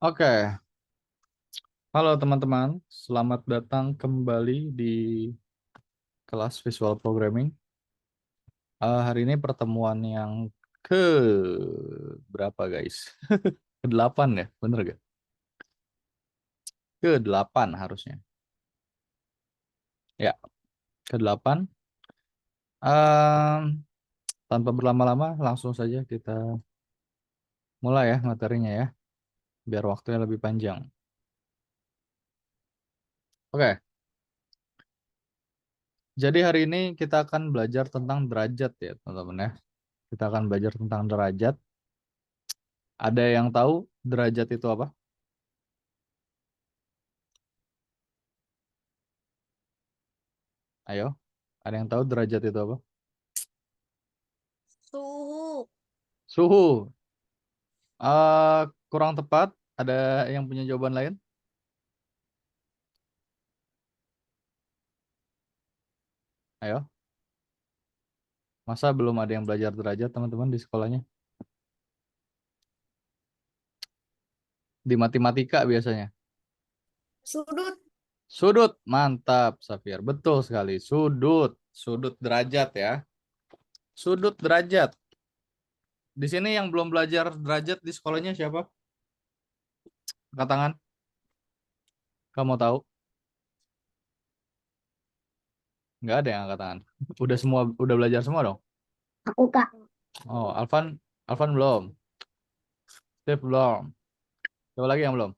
Oke, halo teman-teman, selamat datang kembali di kelas Visual Programming. Hari ini pertemuan yang ke berapa guys? Ke-8 ya, bener gak? Ke-8 harusnya. Ya, ke-8. Em, Tanpa berlama-lama, langsung saja kita mulai ya materinya ya, biar waktunya lebih panjang. Oke, jadi hari ini kita akan belajar tentang derajat ya teman-teman ya. Kita akan belajar tentang derajat. Ada yang tahu derajat itu apa? Ayo, ada yang tahu derajat itu apa? Suhu. Suhu. Kurang tepat. Ada yang punya jawaban lain? Ayo. Masa belum ada yang belajar derajat, teman-teman, di sekolahnya? Di matematika biasanya. Sudut. Sudut. Mantap, Safir. Betul sekali. Sudut. Sudut derajat ya. Sudut derajat. Di sini yang belum belajar derajat di sekolahnya siapa? Angkat tangan. Kamu tahu? Nggak ada yang angkat tangan. Udah belajar semua dong? Aku Kak. Oh, Alvan belum. Steve belum. Coba lagi yang belum.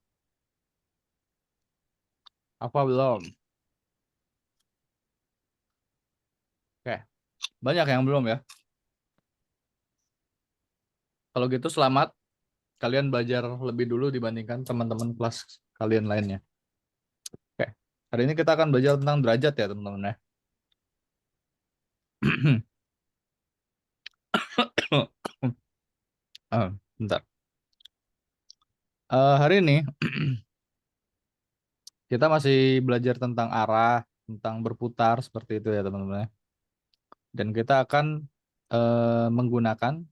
Apa belum? Oke, banyak yang belum ya. Kalau gitu selamat, kalian belajar lebih dulu dibandingkan teman-teman kelas kalian lainnya. Oke, hari ini kita akan belajar tentang derajat ya teman-teman ya. Bentar. Hari ini kita masih belajar tentang arah, tentang berputar seperti itu ya teman-teman ya. Dan kita akan menggunakan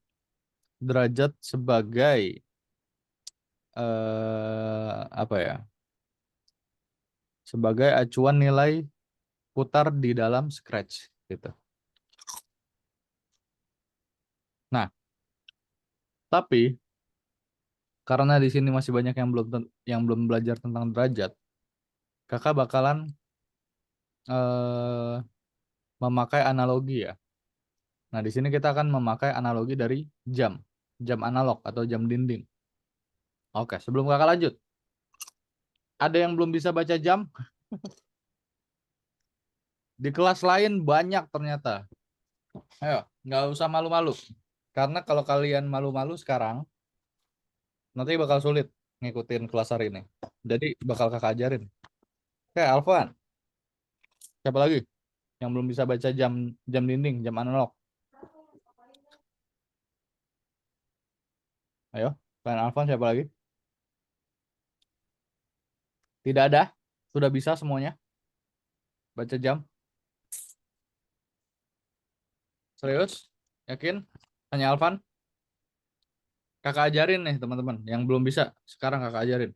derajat sebagai apa ya? Sebagai acuan nilai putar di dalam Scratch gitu. Nah, tapi karena di sini masih banyak yang belum belajar tentang derajat, kakak bakalan eh, memakai analogi ya. Nah, di sini kita akan memakai analogi dari jam, jam analog atau jam dinding. Oke, sebelum kakak lanjut, ada yang belum bisa baca jam? Di kelas lain banyak ternyata. Ayo, nggak usah malu-malu. Karena kalau kalian malu-malu sekarang, nanti bakal sulit ngikutin kelas hari ini. Jadi bakal kakak ajarin. Oke, Alvan, siapa lagi yang belum bisa baca jam jam dinding, jam analog? Ayo, selain Alvan siapa lagi? Tidak ada. Sudah bisa semuanya baca jam. Serius? Yakin? Tanya Alvan. Kakak ajarin nih teman-teman. Yang belum bisa, sekarang kakak ajarin.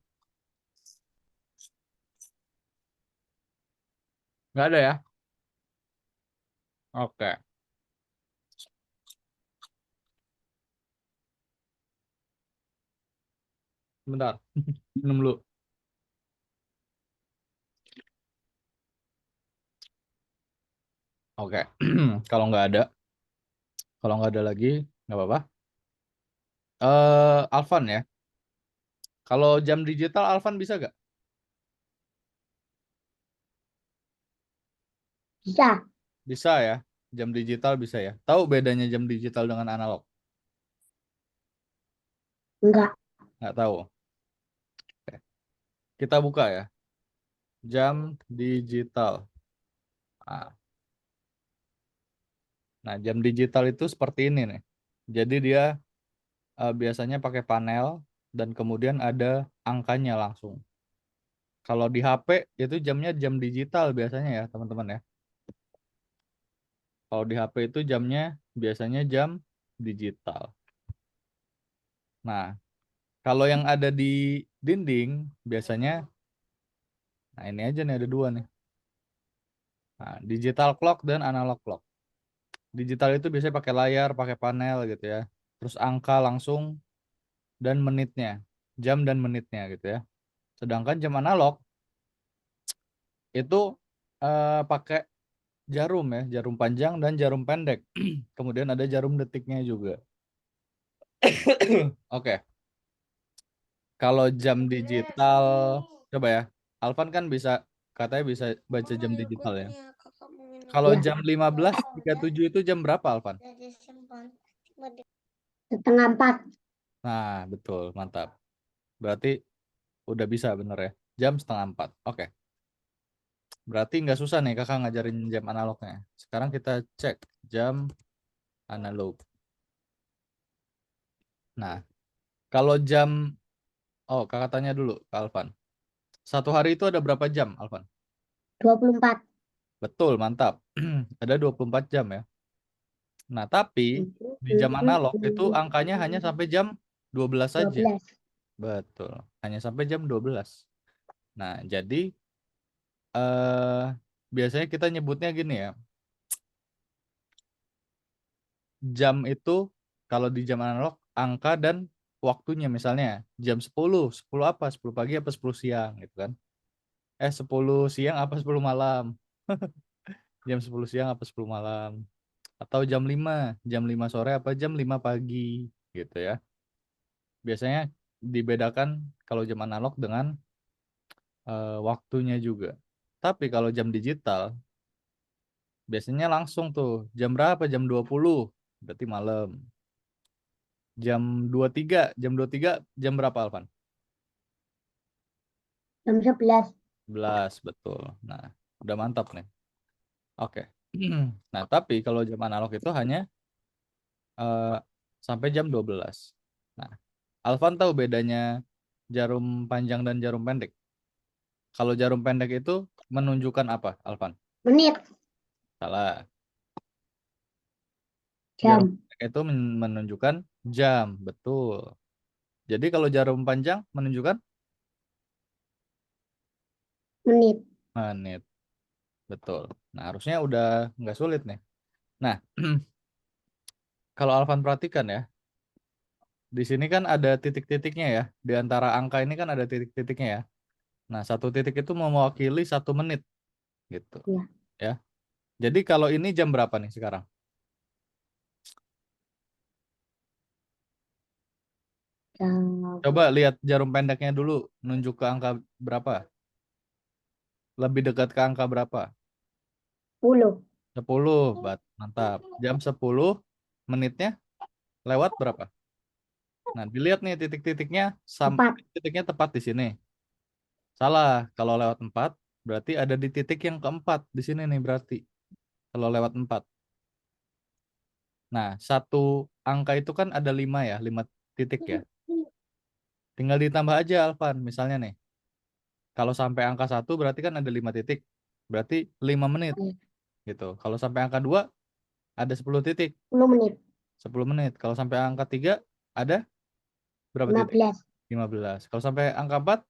Nggak ada ya? Oke, bentar. Minum dulu. Oke. Kalau nggak ada lagi, nggak apa-apa. Alvan ya. Kalau jam digital Alvan bisa gak? Bisa. Bisa ya. Jam digital bisa ya. Tahu bedanya jam digital dengan analog? Enggak. Nggak tahu. Oke. Kita buka ya. Jam digital. Nah, jam digital itu seperti ini nih. Jadi dia biasanya pakai panel dan kemudian ada angkanya langsung. Kalau di HP itu jamnya jam digital biasanya ya, teman-teman ya. Kalau di HP itu jamnya biasanya jam digital. Nah, kalau yang ada di dinding biasanya, nah ini aja nih ada dua nih. Nah, digital clock dan analog clock. Digital itu biasanya pakai layar, pakai panel gitu ya. Terus angka langsung dan menitnya, jam dan menitnya gitu ya. Sedangkan jam analog itu pakai jarum ya, jarum panjang dan jarum pendek. Kemudian ada jarum detiknya juga. Oke, kalau jam digital, coba ya. Alvan kan bisa, katanya bisa baca jam digital ya. Kalau Ya, jam 15.37 itu jam berapa, Alvan? setengah 4. Nah, betul, mantap. Berarti udah bisa bener ya. Jam setengah 4. Oke, berarti nggak susah nih kakak ngajarin jam analognya. Sekarang kita cek jam analog. Nah, kalau jam, oh kakak tanya dulu ke Alvan. Satu hari itu ada berapa jam, Alvan? 24. Betul, mantap. Ada 24 jam ya. Nah, tapi di jam analog itu angkanya hanya sampai jam 12 saja. 12. Betul, hanya sampai jam 12. Nah, jadi eh biasanya kita nyebutnya gini ya. Jam itu kalau di jam analog angka dan waktunya misalnya jam 10, 10 apa? 10 pagi apa 10 siang gitu kan. 10 siang apa 10 malam? Jam 10 siang apa 10 malam? Atau jam 5 sore apa jam 5 pagi gitu ya. Biasanya dibedakan kalau jam analog dengan waktunya juga. Tapi kalau jam digital biasanya langsung tuh jam berapa? Jam 20 berarti malam. Jam 23 jam berapa Alvan? Jam 11. 11 betul. Nah, udah mantap nih. Oke. Nah, tapi kalau jam analog itu hanya eh, sampai jam 12. Nah, Alvan tahu bedanya jarum panjang dan jarum pendek? Kalau jarum pendek itu menunjukkan apa, Alvan? Menit. Salah. Jarum Jam. pendek itu menunjukkan jam, betul. Jadi kalau jarum panjang menunjukkan Menit. menit, betul. Nah, harusnya udah nggak sulit nih. Nah, kalau Alvan perhatikan ya, di sini kan ada titik-titiknya ya. Di antara angka ini kan ada titik-titiknya ya. Nah, satu titik itu mewakili 1 menit gitu. Ya. Ya. Jadi kalau ini jam berapa nih sekarang? Jam Coba lihat jarum pendeknya dulu, nunjuk ke angka berapa? Lebih dekat ke angka berapa? 10. 10, mantap. Jam 10 menitnya lewat berapa? Nah, dilihat nih titik-titiknya, sampai 4. titiknya tepat di sini. Salah, kalau lewat 4 berarti ada di titik yang keempat di sini nih berarti. Kalau lewat 4. Nah, satu angka itu kan ada 5 ya, 5 titik ya. Tinggal ditambah aja Alvan, misalnya nih. Kalau sampai angka 1 berarti kan ada 5 titik. Berarti 5 menit gitu. Kalau sampai angka 2 ada 10 titik, 10 menit. 10 menit. Kalau sampai angka 3 ada berapa titik? 15. 15. Kalau sampai angka 4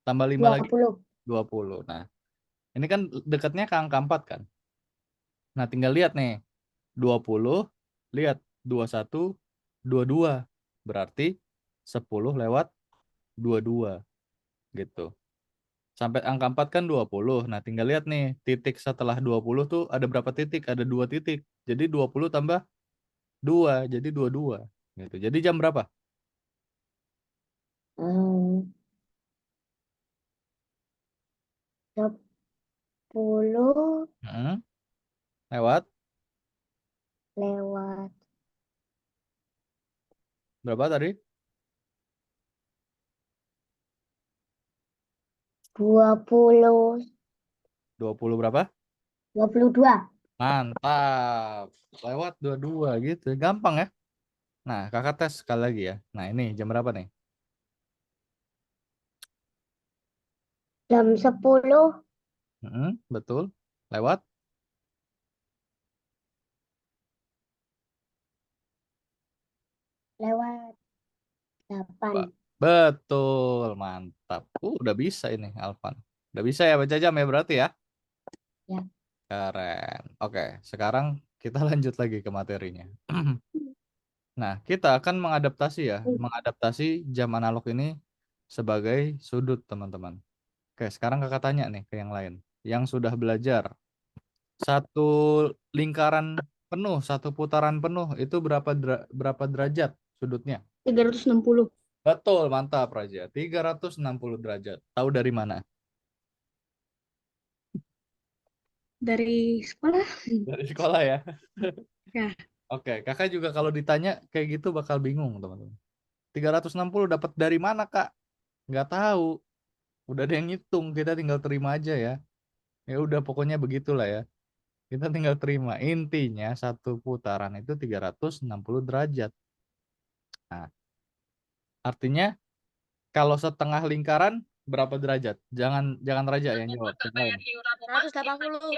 tambah 5 dua lagi puluh 20. Nah, ini kan dekatnya ke angka 4 kan. Nah, tinggal lihat nih. 20, lihat 21, 22. Berarti 10 lewat 22 gitu. Sampai angka 4 kan 20. Nah, tinggal lihat nih, titik setelah 20 tuh ada berapa titik? Ada 2 titik. Jadi 20 tambah 2, jadi 22 gitu. Jadi jam berapa? Hmm, 10 Hmm, lewat lewat berapa tadi? 20. 20 berapa? 22. Mantap. Lewat 22 gitu. Gampang ya. Nah, kakak tes sekali lagi ya. Nah, ini jam berapa nih? Jam 10 Betul. Lewat lewat 8. Betul, mantap. Udah bisa ini, Alvan. Udah bisa ya baca jam ya berarti ya? Ya. Keren. Oke, sekarang kita lanjut lagi ke materinya. Nah, kita akan mengadaptasi ya, mengadaptasi jam analog ini sebagai sudut, teman-teman. Oke, sekarang kakak tanya nih ke yang lain. Yang sudah belajar, satu lingkaran penuh, satu putaran penuh, itu berapa derajat sudutnya? 360 Betul, mantap Raja. 360 derajat. Tahu dari mana? dari sekolah. Dari sekolah ya. Ya, Oke, kakak juga kalau ditanya kayak gitu bakal bingung, teman-teman. 360 dapat dari mana, Kak? Nggak tahu. Udah ada yang ngitung, kita tinggal terima aja ya. Ya udah pokoknya begitulah ya. Kita tinggal terima. Intinya satu putaran itu 360 derajat. Nah, artinya kalau setengah lingkaran berapa derajat? Jangan jangan Raja yang jawab. Yang lain. 180.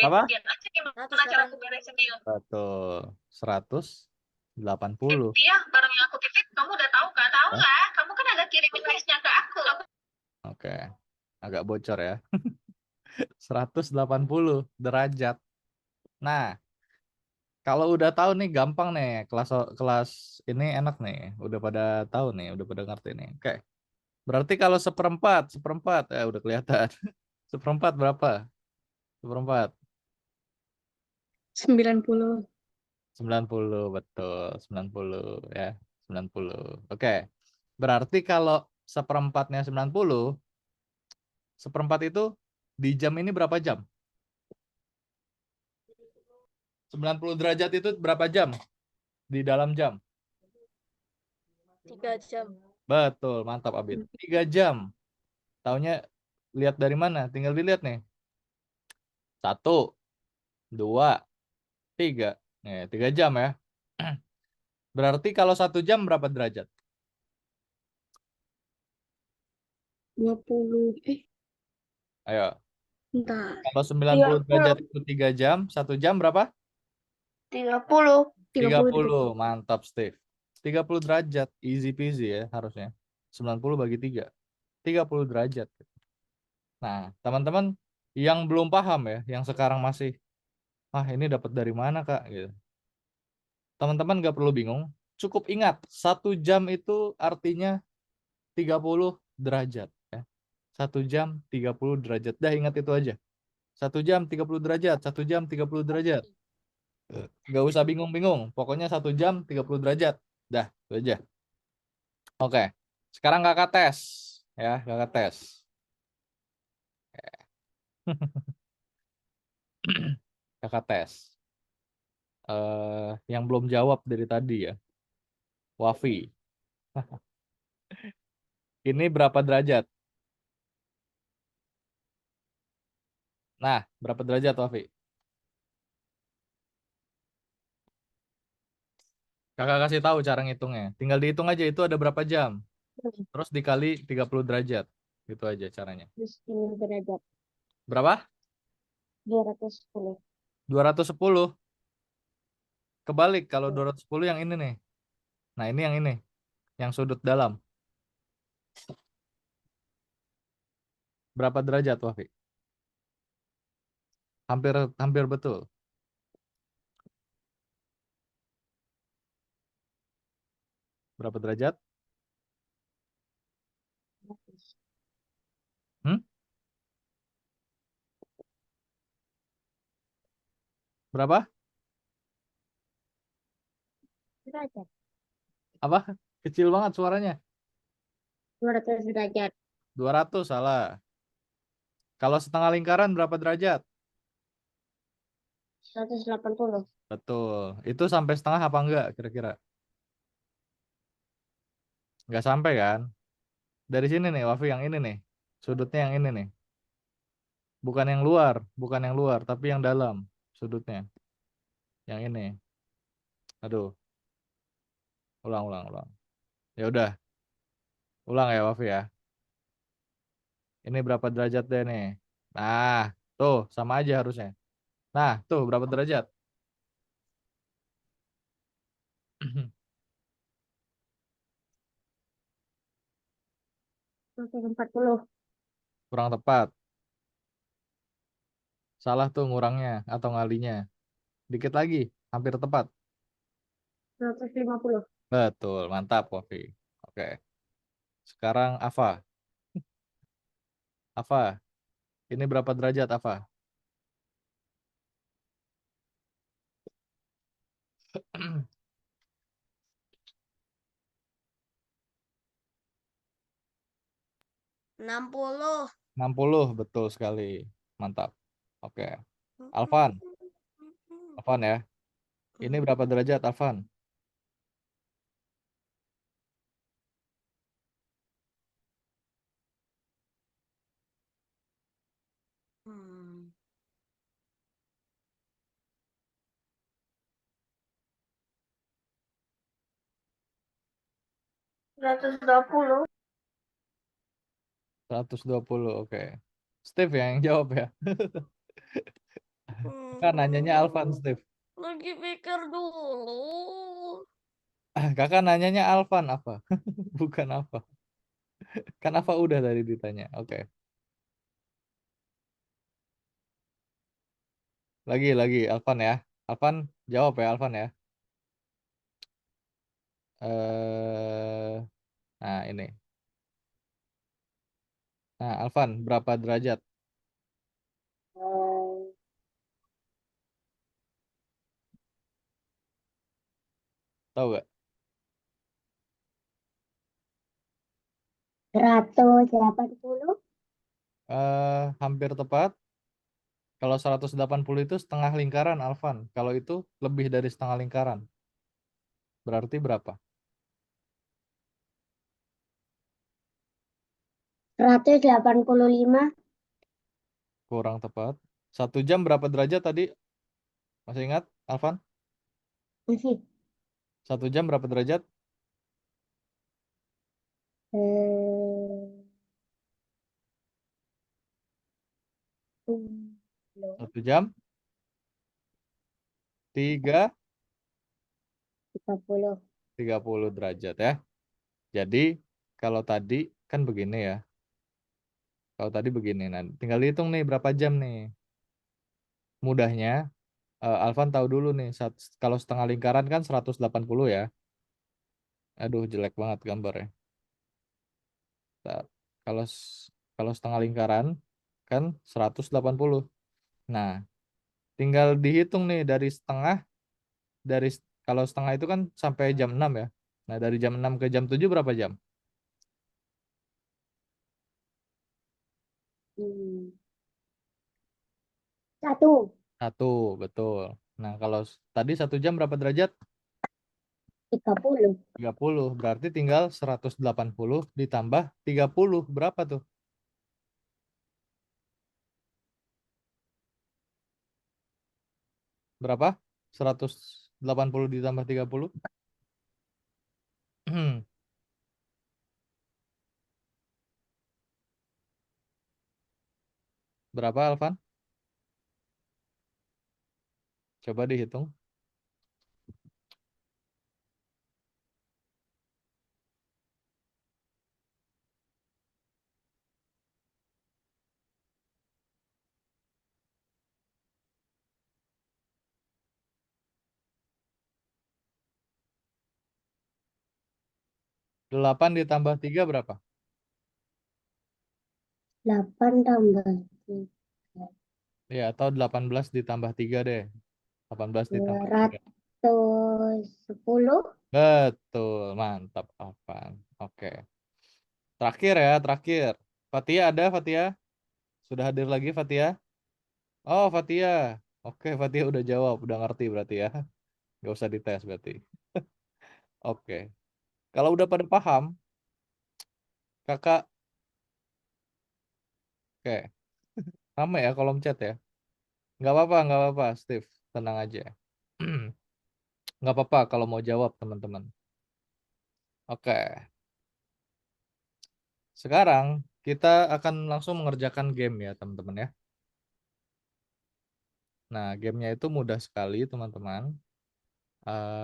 Apa? 180. Betul. 180. Iya, barang yang aku titip kamu udah tahu kan? Tahu Hah? lah, kamu kan ada kirimin listnya ke aku. Oke. Agak bocor ya. 180 derajat. Nah, kalau udah tahu nih gampang nih. Kelas kelas ini enak nih. Udah pada tahu nih, udah pada ngerti nih. Oke. Berarti kalau seperempat, seperempat, udah kelihatan. Seperempat berapa? Seperempat. 90. 90 betul. 90 ya. 90. Oke. Berarti kalau seperempatnya 90, seperempat itu di jam ini berapa jam? 90 derajat itu berapa jam? Di dalam jam. 3 jam. Betul, mantap Abid. 3 jam. Taunya lihat dari mana? Tinggal dilihat nih. 1, 2, 3. Nih, 3 jam ya. Berarti kalau 1 jam berapa derajat? 20. Ayo. Bentar. Kalau 90 derajat itu 3 jam, 1 jam berapa? 30. 30. Mantap, Steve. 30 derajat. Easy peasy ya harusnya. 90 bagi 3. 30 derajat. Nah, teman-teman yang belum paham ya, yang sekarang masih, ini dapat dari mana, Kak? Gitu. Teman-teman nggak perlu bingung. Cukup ingat, 1 jam itu artinya 30 derajat. Ya. 1 jam 30 derajat. Dah ingat itu aja. 1 jam 30 derajat. 1 jam 30 derajat. Nggak usah bingung-bingung. Pokoknya 1 jam 30 derajat. Dah, itu aja. Oke. Sekarang kakak tes. Ya, kakak tes. Kakak tes. Yang belum jawab dari tadi ya. Wafi. Ini berapa derajat? Nah, berapa derajat Wafi? Kakak kasih tahu cara ngitungnya. Tinggal dihitung aja itu ada berapa jam. Terus dikali 30 derajat. Gitu aja caranya. 10 derajat. Berapa? 210. 210. Kebalik kalau 210 yang ini nih. Nah, ini yang ini. Yang sudut dalam. Berapa derajat, Wafi? Hampir hampir betul. Berapa derajat? Hmm? Berapa? Derajat. Apa? Kecil banget suaranya. 200 derajat. 200 salah. Kalau setengah lingkaran berapa derajat? 180. Betul. Itu sampai setengah apa enggak kira-kira? Enggak sampai kan? Dari sini nih, Wafi yang ini nih. Sudutnya yang ini nih. Bukan yang luar, tapi yang dalam sudutnya. Yang ini. Aduh, ulang. Ya udah, ulang ya Wafi ya. Ini berapa derajat deh nih? Nah, tuh sama aja harusnya. Nah, tuh berapa derajat? 140. Kurang tepat. Salah tuh ngurangnya atau ngalinya. Dikit lagi, hampir tepat. 150. Betul, mantap Kofi. Oke. Sekarang Ava. Ava, ini berapa derajat Ava? Enam puluh. 60, betul sekali. Mantap. Oke. Alvan, Alvan ya. Ini berapa derajat Alvan? Hmm. 120. 120, oke. Steve ya yang jawab ya. Kan nanyanya Alvan, Steve. Lagi pikir dulu. Kakak nanyanya Alvan apa? Bukan apa. Kan apa udah tadi ditanya. Oke. Lagi Alvan ya. Alvan jawab ya Alvan ya. Nah ini. Nah Alvan berapa derajat? Tahu gak? 180. Hampir tepat. Kalau 180 itu setengah lingkaran Alvan. Kalau itu lebih dari setengah lingkaran. Berarti berapa? 185. Kurang tepat. 1 jam berapa derajat tadi? Masih ingat Alvan? Masih. 1 jam berapa derajat? Eh, 1 jam 3 30. 30 derajat ya. Jadi kalau tadi kan begini ya. Kalau tadi begini, nah tinggal hitung nih berapa jam nih. Mudahnya, Alvan tahu dulu nih, kalau setengah lingkaran kan 180 ya. Aduh, jelek banget gambarnya. Bentar. Kalau kalau setengah lingkaran kan 180. Nah, tinggal dihitung nih dari setengah, dari kalau setengah itu kan sampai jam 6 ya. Nah, dari jam 6 ke jam 7 berapa jam? Hmm. 1. 1, betul. Nah, kalau tadi 1 jam berapa derajat? 30. 30, berarti tinggal 180 ditambah 30, berapa tuh? Berapa? 180 ditambah 30? Berapa, Alvan? Coba dihitung. 8 ditambah 3 berapa? 8 tambah 3. Ya, atau 18 ditambah 3 deh. 18 ditambah 3. 210. Betul, mantap, Alvan. Oke. Terakhir ya, terakhir. Fatia ada, Fatia? Sudah hadir lagi, Fatia? Oh, Fatia. Oke, Fatia udah jawab, udah ngerti berarti ya. Gak usah dites berarti. Oke. Kalau udah pada paham, kakak, oke, sama ya kolom chat ya. Nggak apa-apa, Steve, tenang aja. Nggak apa-apa kalau mau jawab teman-teman. Oke, sekarang kita akan langsung mengerjakan game ya teman-teman ya. Nah, gamenya itu mudah sekali teman-teman.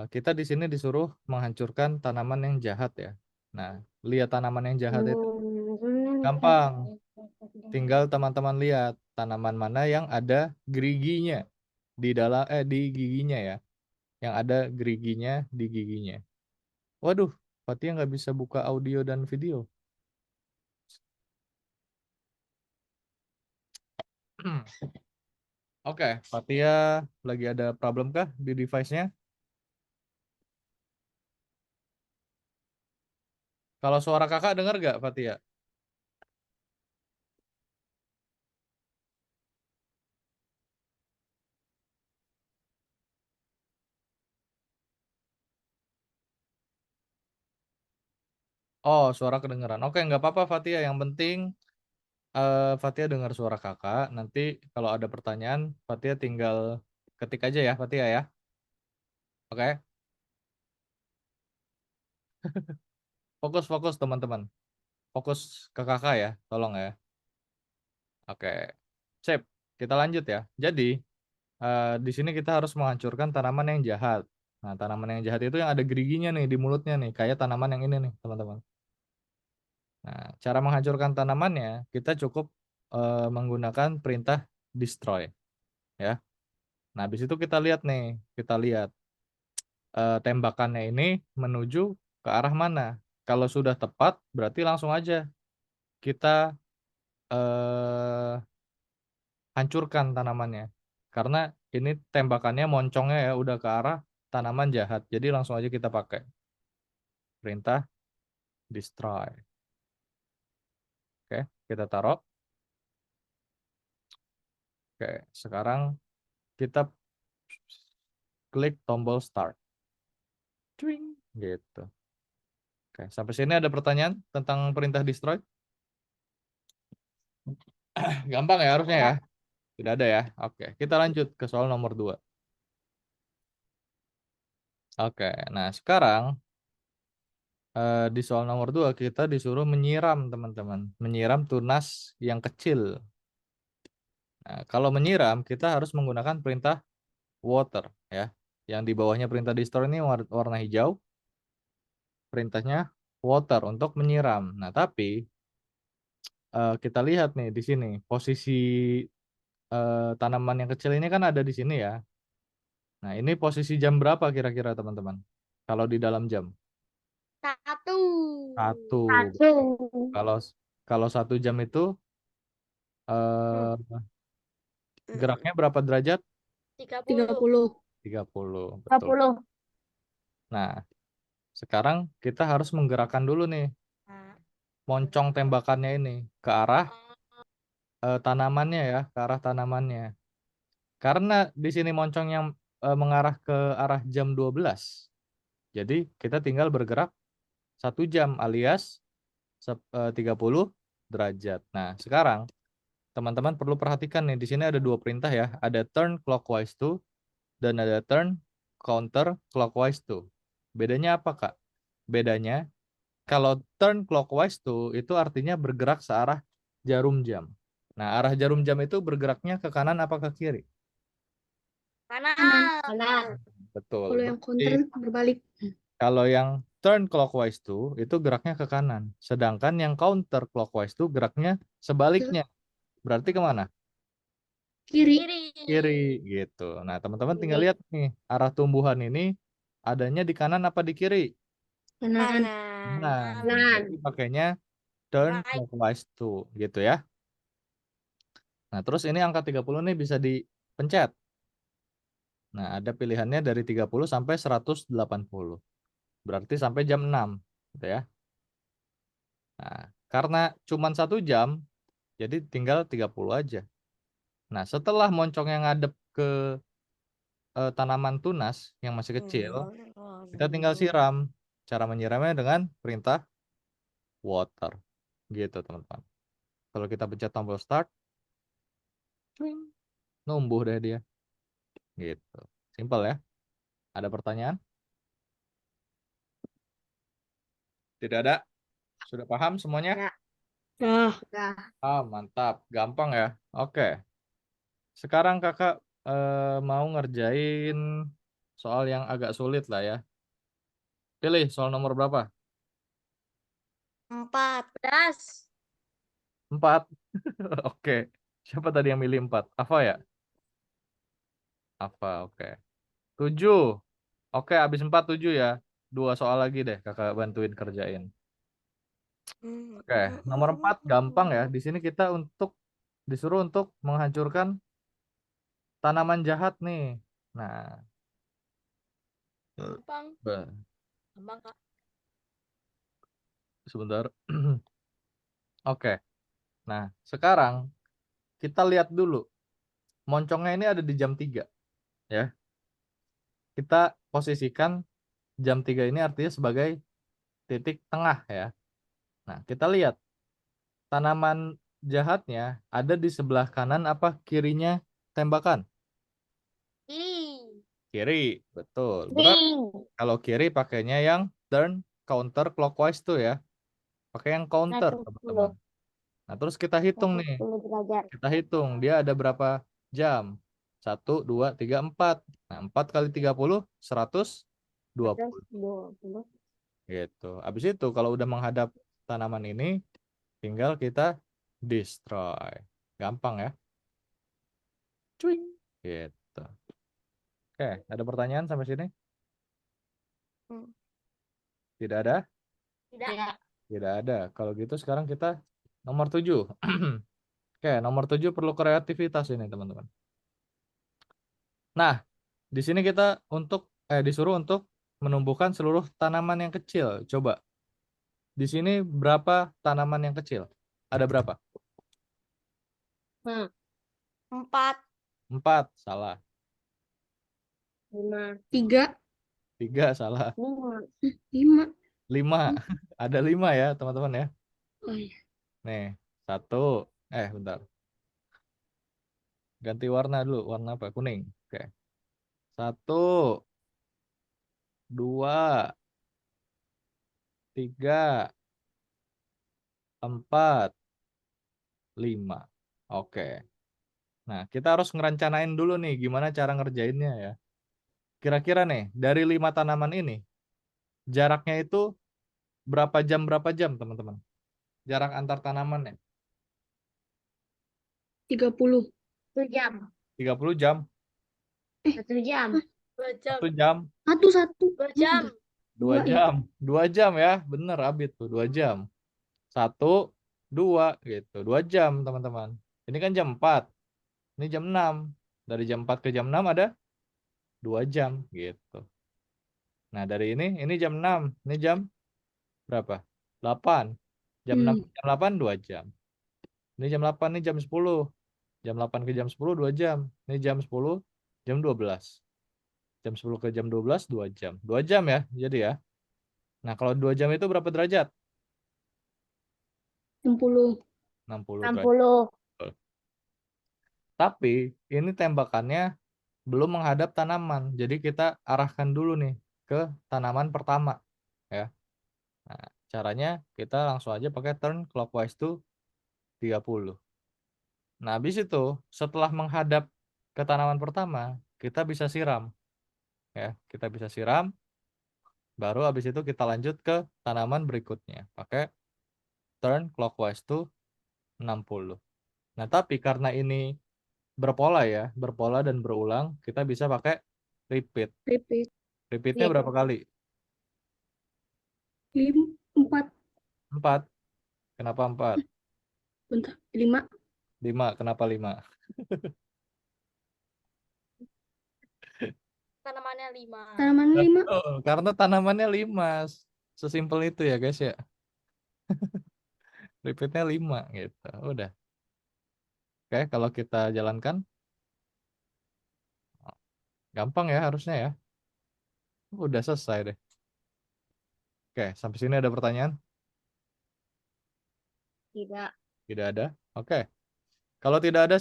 Kita di sini disuruh menghancurkan tanaman yang jahat ya. Nah, lihat tanaman yang jahat itu. Gampang. Tinggal teman-teman lihat tanaman mana yang ada geriginya di dalam di giginya ya. Yang ada geriginya di giginya. Waduh, Fatia nggak bisa buka audio dan video. Oke, Fatia lagi ada problem kah di device-nya? Kalau suara kakak dengar nggak, Fatia? Oh, suara kedengeran. Oke, nggak apa-apa, Fatia. Yang penting Fatia dengar suara kakak. Nanti kalau ada pertanyaan, Fatia tinggal ketik aja ya, Fatia ya. Oke, fokus-fokus teman-teman. Fokus ke kakak ya, tolong ya. Oke, sip. Kita lanjut ya. Jadi, di sini kita harus menghancurkan tanaman yang jahat. Nah, tanaman yang jahat itu yang ada geriginya nih di mulutnya nih, kayak tanaman yang ini nih, teman-teman. Nah, cara menghancurkan tanamannya, kita cukup menggunakan perintah destroy, ya. Nah, habis itu kita lihat nih, kita lihat tembakannya ini menuju ke arah mana. Kalau sudah tepat, berarti langsung aja kita eh, hancurkan tanamannya. Karena ini tembakannya moncongnya ya udah ke arah tanaman jahat. Jadi langsung aja kita pakai perintah destroy. Oke, kita taruh. Oke, sekarang kita klik tombol start. Cuing, gitu. Oke, sampai sini ada pertanyaan tentang perintah destroy? Gampang ya harusnya ya? Tidak ada ya? Oke, kita lanjut ke soal nomor 2. Oke, nah sekarang di soal nomor 2 kita disuruh menyiram teman-teman. Menyiram tunas yang kecil. Nah, kalau menyiram kita harus menggunakan perintah water ya. Yang di bawahnya perintah destroy ini warna hijau. Perintahnya water untuk menyiram. Nah, tapi kita lihat nih di sini posisi tanaman yang kecil ini kan ada di sini ya. Nah, ini posisi jam berapa kira-kira teman-teman? Kalau di dalam jam? 1. Satu. Satu. Kalau kalau 1 jam itu Hmm. geraknya berapa derajat? 30. 30, betul. 30. Nah, sekarang kita harus menggerakkan dulu nih moncong tembakannya ini ke arah tanamannya ya, ke arah tanamannya. Karena di sini moncong yang mengarah ke arah jam 12. Jadi kita tinggal bergerak 1 jam alias 30 derajat. Nah, sekarang teman-teman perlu perhatikan nih, di sini ada 2 perintah ya. Ada turn clockwise to dan ada turn counter clockwise to. Bedanya apa, Kak? Bedanya kalau turn clockwise to itu artinya bergerak searah jarum jam. Nah, arah jarum jam itu bergeraknya ke kanan apa ke kiri? Kanan. Kanan. Betul. Kalau yang counter berbalik. Kalau yang turn clockwise to itu geraknya ke kanan. Sedangkan yang counter clockwise to geraknya sebaliknya. Berarti kemana? Kiri. Kiri gitu. Nah, teman-teman tinggal lihat nih, arah tumbuhan ini adanya di kanan apa di kiri? Kanan. Nah, Kanan. jadi pakainya turn Right. clockwise to gitu ya. Nah, terus ini angka 30 nih bisa dipencet. Nah, ada pilihannya dari 30 sampai 180. Berarti sampai jam 6 gitu ya. Nah, karena cuma 1 jam, jadi tinggal 30 aja. Nah, setelah moncong yang ngadep ke tanaman tunas yang masih kecil, kita tinggal siram. Cara menyiramnya dengan perintah water. Gitu, teman-teman. Kalau kita pencet tombol start, cuing, numbuh deh dia. Gitu. Simple ya. Ada pertanyaan? Tidak ada? Sudah paham semuanya? Ya. Dah. Ah, mantap. Gampang ya. Oke. Sekarang kakak mau ngerjain soal yang agak sulit lah ya. Pilih soal nomor berapa? 14. 4. Oke. Siapa tadi yang milih 4? Apa ya? Apa? Oke. 7. Oke, habis 4 7 ya. 2 soal lagi deh kakak bantuin kerjain. Oke, nomor 4 gampang ya. Di sini kita disuruh untuk menghancurkan tanaman jahat nih. Nah, Gampang. be- Gampang, Kak. sebentar. Oke. Nah, sekarang kita lihat dulu. Moncongnya ini ada di jam 3 ya. Kita posisikan jam 3 ini artinya sebagai titik tengah ya. Nah, kita lihat tanaman jahatnya ada di sebelah kanan apa kirinya tembakan? Ih. Kiri, betul. Berarti kalau kiri pakainya yang turn counter clockwise tuh ya. Pakai yang counter, teman-teman. 110. Nah, terus kita hitung nih. 110 derajat. Kita hitung dia ada berapa jam? 1 2 3 4. Nah, 4 kali 30 120 120. gitu. Habis itu kalau udah menghadap tanaman ini tinggal kita destroy. Gampang ya. Cuing. Gitu. Oke, ada pertanyaan sampai sini? Hmm. Tidak ada? Tidak. Tidak ada. Kalau gitu sekarang kita nomor 7. Oke, nomor 7 perlu kreativitas ini, teman-teman. Nah, di sini kita disuruh untuk menumbuhkan seluruh tanaman yang kecil. Coba. Di sini berapa tanaman yang kecil? Ada berapa? 4. 4, salah. 5. 3, 3, salah. 5. 5. 5. Ada 5 ya, teman-teman ya. Oh iya. Nih, 1. Bentar. Ganti warna dulu. Warna apa? Kuning. Oke. 1, 2, 3, 4, 5. Oke. Nah, kita harus ngerencanain dulu nih gimana cara ngerjainnya ya. Kira-kira nih, dari 5 tanaman ini, jaraknya itu berapa jam, teman-teman? Jarak antar tanamannya. 30. 1 jam. 30 jam, 1 jam. 2 jam. 1 jam, 1. 2 jam. 2 Dua ya? jam. 2 jam ya, bener Abid tuh, 2 jam. 1, 2 gitu, 2 jam, teman-teman. Ini kan jam 4, ini jam 6. Dari jam 4 ke jam 6 ada 2 jam gitu. Nah, dari ini jam 6, ini jam berapa? 8. Jam 6 Hmm. ke jam 8 2 jam. Ini jam 8, ini jam 10. Jam 8 ke jam 10 2 jam. Ini jam 10 jam 12. Jam 10 ke jam 12 2 jam. 2 jam ya, jadi ya. Nah, kalau 2 jam itu berapa derajat? 60. 60 derajat. 60. Tapi ini tembakannya belum menghadap tanaman. Jadi kita arahkan dulu nih ke tanaman pertama ya. Nah, caranya kita langsung aja pakai turn clockwise tuh 30. Nah, habis itu setelah menghadap ke tanaman pertama, kita bisa siram ya. Kita bisa siram, baru habis itu kita lanjut ke tanaman berikutnya pakai turn clockwise tuh 60. Nah, tapi karena ini berpola ya, berpola dan berulang, kita bisa pakai repeat. Repeat. Repeatnya Iya. berapa kali? 4. 4. Kenapa 4? Bentar. 5. 5. Kenapa 5? Tanamannya 5. Tanaman 5. Karena tanamannya 5. Sesimpel itu ya guys ya. Repeatnya 5 gitu. Udah. Oke, kalau kita jalankan gampang ya harusnya ya. Udah selesai deh. Oke, sampai sini ada pertanyaan? Tidak. Tidak ada. Oke. Kalau tidak ada,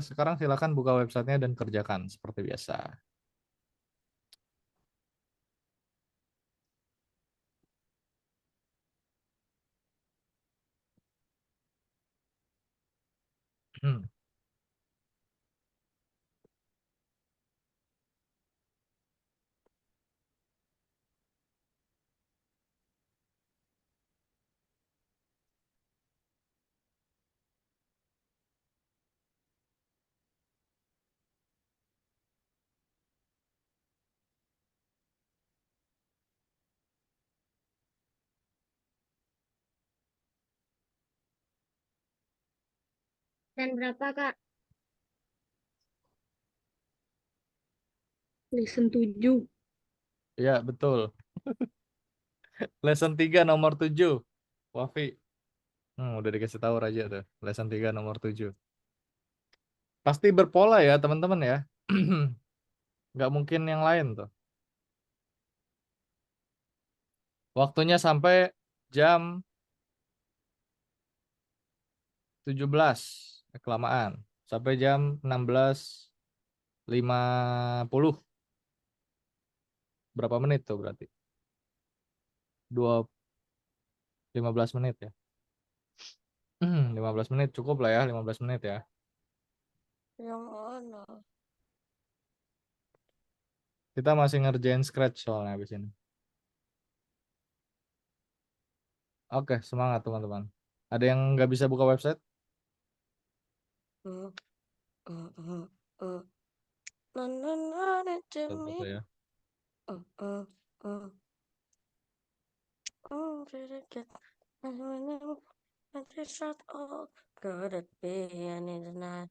sekarang silakan buka websitenya dan kerjakan seperti biasa. Hmm. Dan berapa, Kak? Lesson 7. Iya, betul. Lesson 3 nomor 7. Wafi. Udah dikasih tahu Raja tuh. Lesson 3 nomor 7. Pasti berpola ya, teman-teman ya. Nggak mungkin yang lain tuh. Waktunya sampai jam 17. Kelamaan. Sampai jam 16.50. Berapa menit tuh berarti? 15 menit ya. 15 menit cukup lah ya, 15 menit ya. Yang mana? Kita masih ngerjain scratch soalnya habis ini. Oke, semangat teman-teman. Ada yang nggak bisa buka website? Mm, mm, mm, mm. Na, na, na, na, to Tetap me. ya. Mm, mm, mm. Oh, did it get? I don't know. I just shot all. Could it be any night?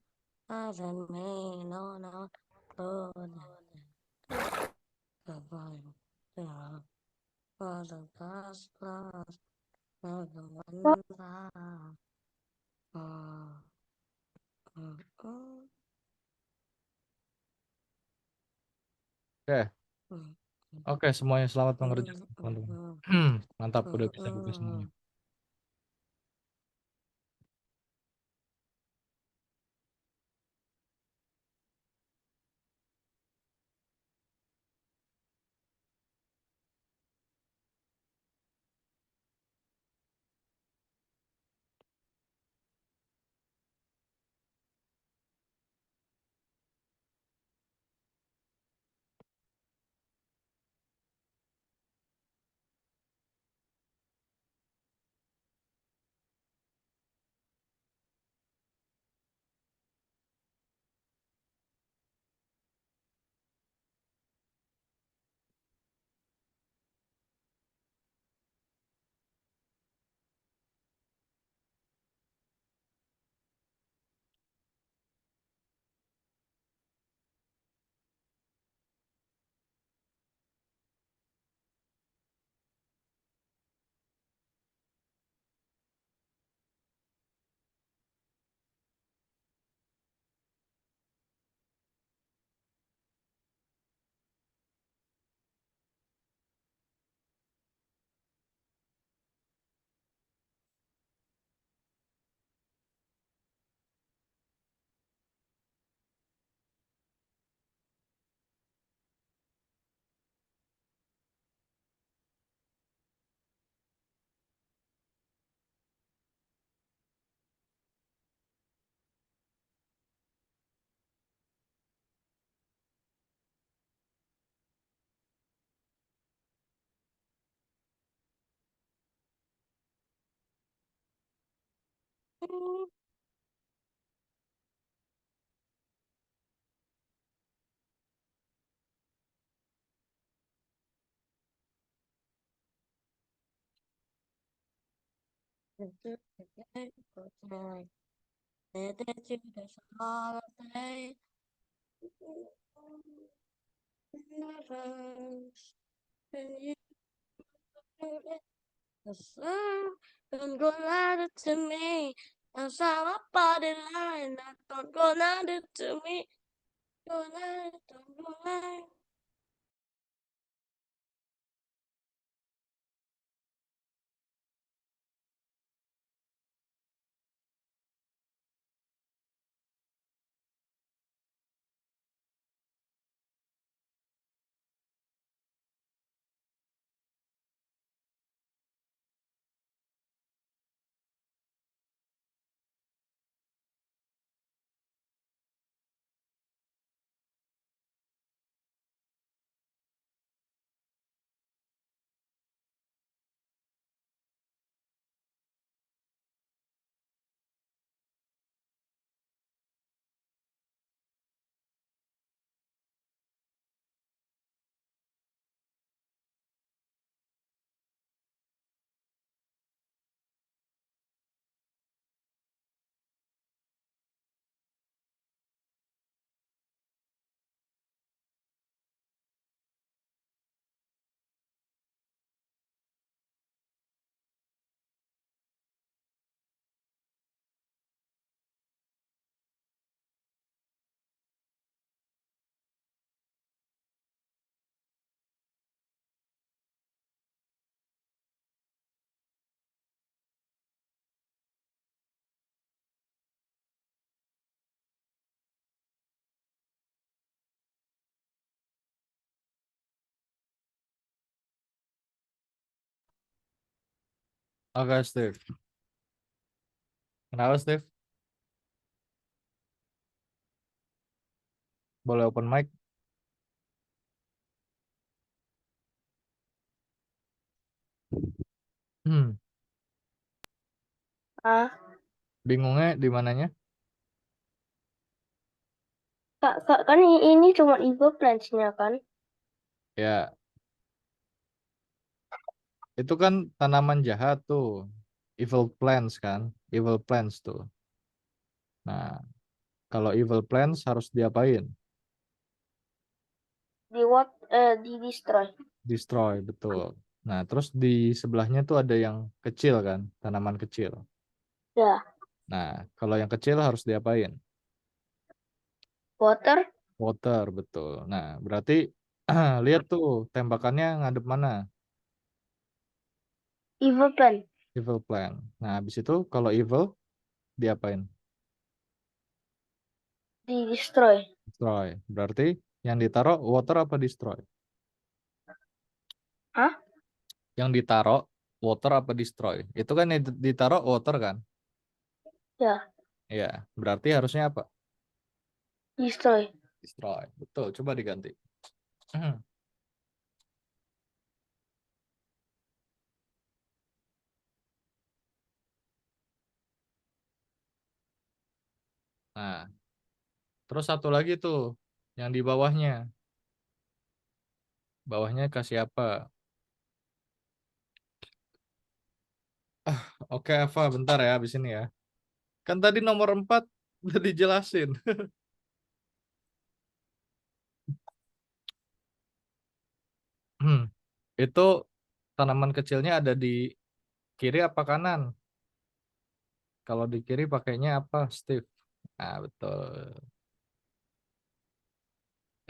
I don't mean no, no. Oh, no. Goodbye. Yeah. For the past lost. For the one love. Oh, mm, mm, Oke, mm, oke semuanya selamat mm, mengerjakan mm, teman-teman. mm, Mantap, udah mm, bisa buka semuanya. mm. Did you just holiday? Never. And you don't go lie to me. I'm sorry about the line. Don't go lie to me. Go lie, don't go lie. Oke, Steve. Kenapa, Steve? Boleh open mic? Hmm, Ah, bingungnya di mananya? kak, kan ini cuma Evil Plants-nya kan? Ya, itu kan tanaman jahat tuh. Evil plants kan? Evil plants tuh. Nah, kalau evil plants harus diapain? Di destroy. Destroy, betul. Nah, terus di sebelahnya tuh ada yang kecil kan? Tanaman kecil. Ya, Nah, kalau yang kecil harus diapain? water, Water, betul. Nah, berarti lihat tuh tembakannya ngadep mana? Evil Plant, Evil plant. Nah, habis itu kalau evil diapain? di destroy. Destroy. Berarti yang ditaruh water apa destroy? Hah? Yang ditaruh water apa destroy? Itu kan yang ditaruh water kan? Ya, Iya, berarti harusnya apa? destroy. Destroy. Betul, coba diganti. Nah, terus satu lagi tuh yang di bawahnya. Bawahnya kasih apa? Oke, Eva, bentar ya habis ini ya. Kan tadi nomor 4 udah dijelasin. Itu tanaman kecilnya ada di kiri apa kanan? Kalau di kiri pakainya apa, Steve? Ah, betul.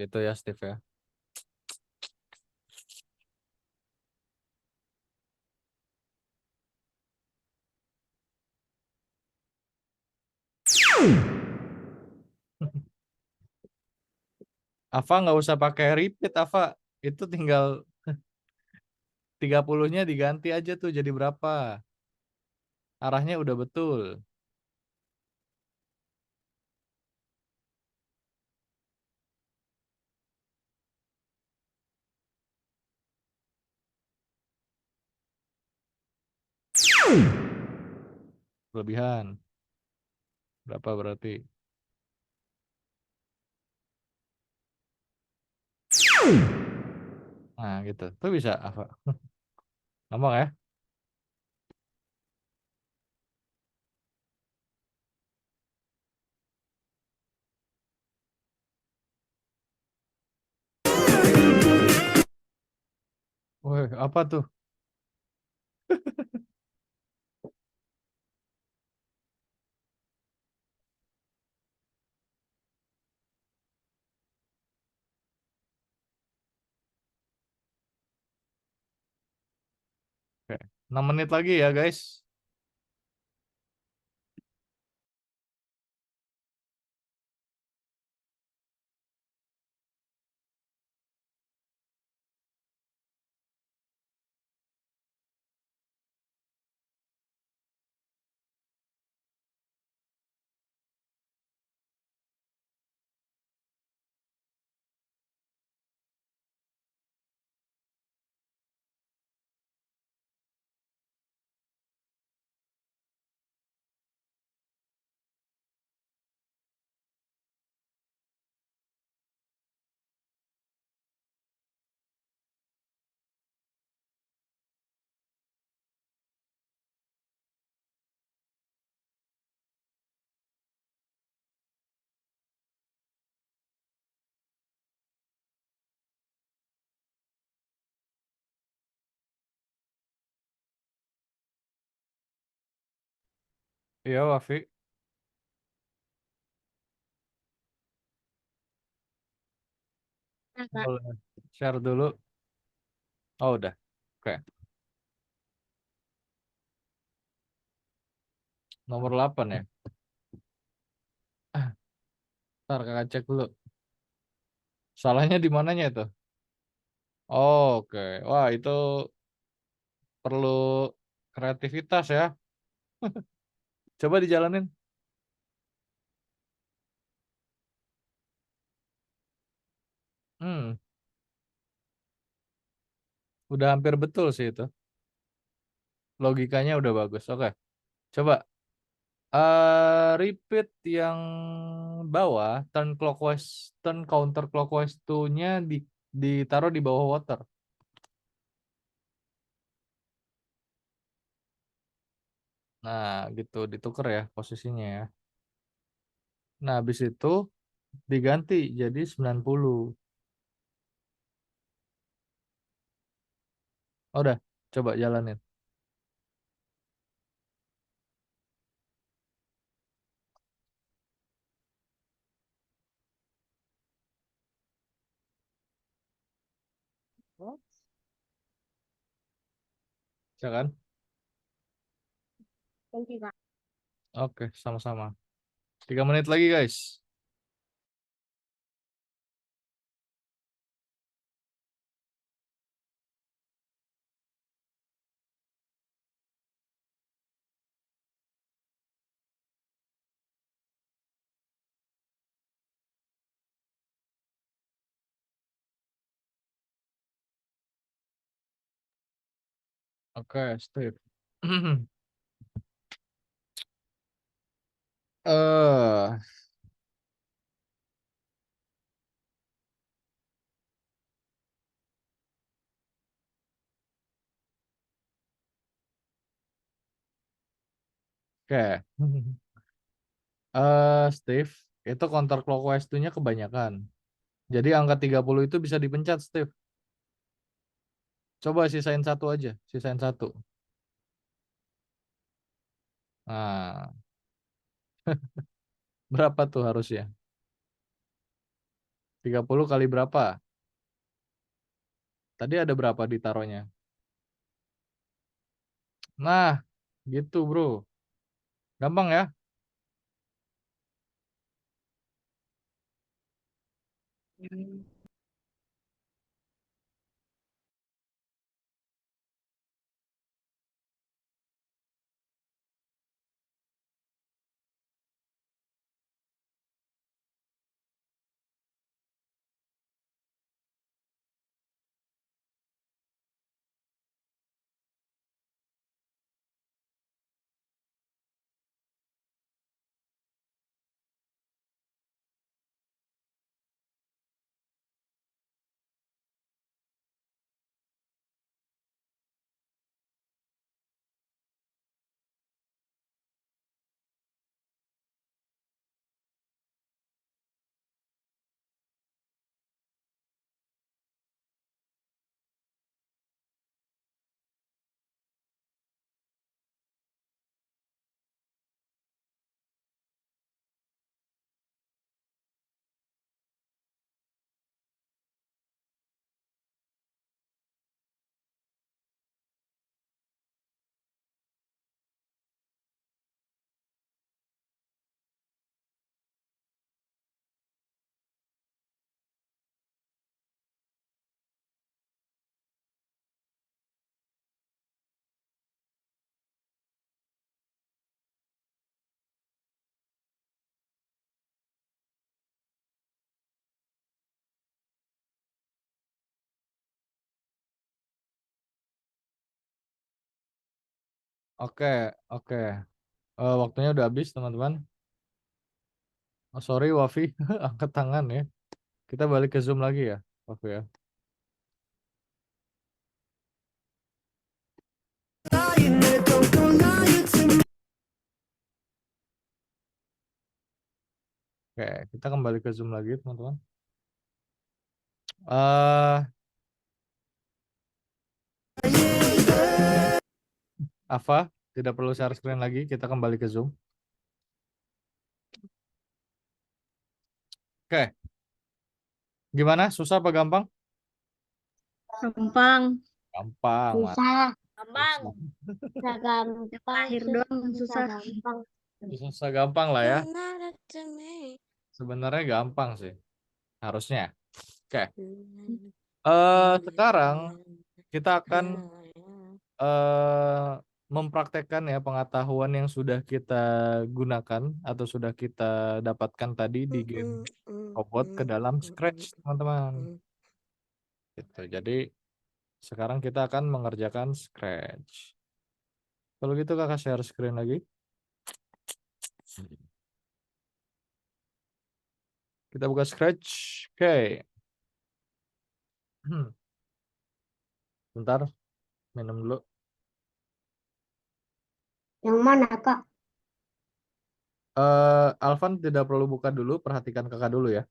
Itu ya, Steve ya. Ava nggak usah pakai repeat, Ava. Itu tinggal 30-nya diganti aja tuh jadi berapa. Arahnya udah betul. Kelebihan. Berapa berarti? Nah, gitu. Tuh bisa, Ava. Ngomong ya. Woi, apa tuh? Oke. 6 menit lagi ya, guys. Iya, Wafi. Nah, Kak. Boleh share dulu. Oh, udah. Oke. Nomor 8 ya. Ntar kakak cek dulu. Salahnya di mananya itu? Oh, oke. Wah, itu perlu Kreativitas ya. Coba dijalanin. Hmm, udah hampir betul sih itu. Logikanya udah bagus. Oke, coba repeat yang bawah, turn clockwise, turn counter clockwise to-nya ditaruh di bawah water. Nah, gitu ditukar ya posisinya ya. Nah, habis itu diganti jadi 90. Udah, coba jalanin. Ya kan? Thank you, Kak. Oke, sama-sama. 3 menit lagi, guys. Oke, Steve. Eh, oke. Steve, itu counter clockwise nya kebanyakan. Jadi angka 30 itu bisa dipencet, Steve. Coba sisain satu aja, sisain satu. Nah, berapa tuh harusnya? 30 kali berapa? Tadi ada berapa ditaruhnya? Nah, gitu, bro. Gampang ya? Oke, oke. Waktunya udah habis, teman-teman. Oh, sorry, Wafi. Angkat tangan ya. Kita balik ke Zoom lagi ya, Wafi ya. Oke, kita kembali ke Zoom lagi, teman-teman. eh Ava, tidak perlu share screen lagi, kita kembali ke Zoom. Oke, gimana? Susah apa gampang? Gampang. Gampang, Mas. Susah. Abang. Susah gampang. Terakhir doang susah. gampang. Susah gampang lah ya. Another to me. Sebenarnya gampang sih, harusnya. Oke, Hmm. sekarang kita akan mempraktekkan ya pengetahuan yang sudah kita gunakan atau sudah kita dapatkan tadi di game robot ke dalam Scratch, teman-teman. Gitu. Jadi sekarang kita akan mengerjakan Scratch. Kalau gitu kakak share screen lagi. Kita buka Scratch. Oke. Bentar, minum dulu. Yang mana, Kak? Alvan tidak perlu buka dulu, perhatikan kakak dulu ya.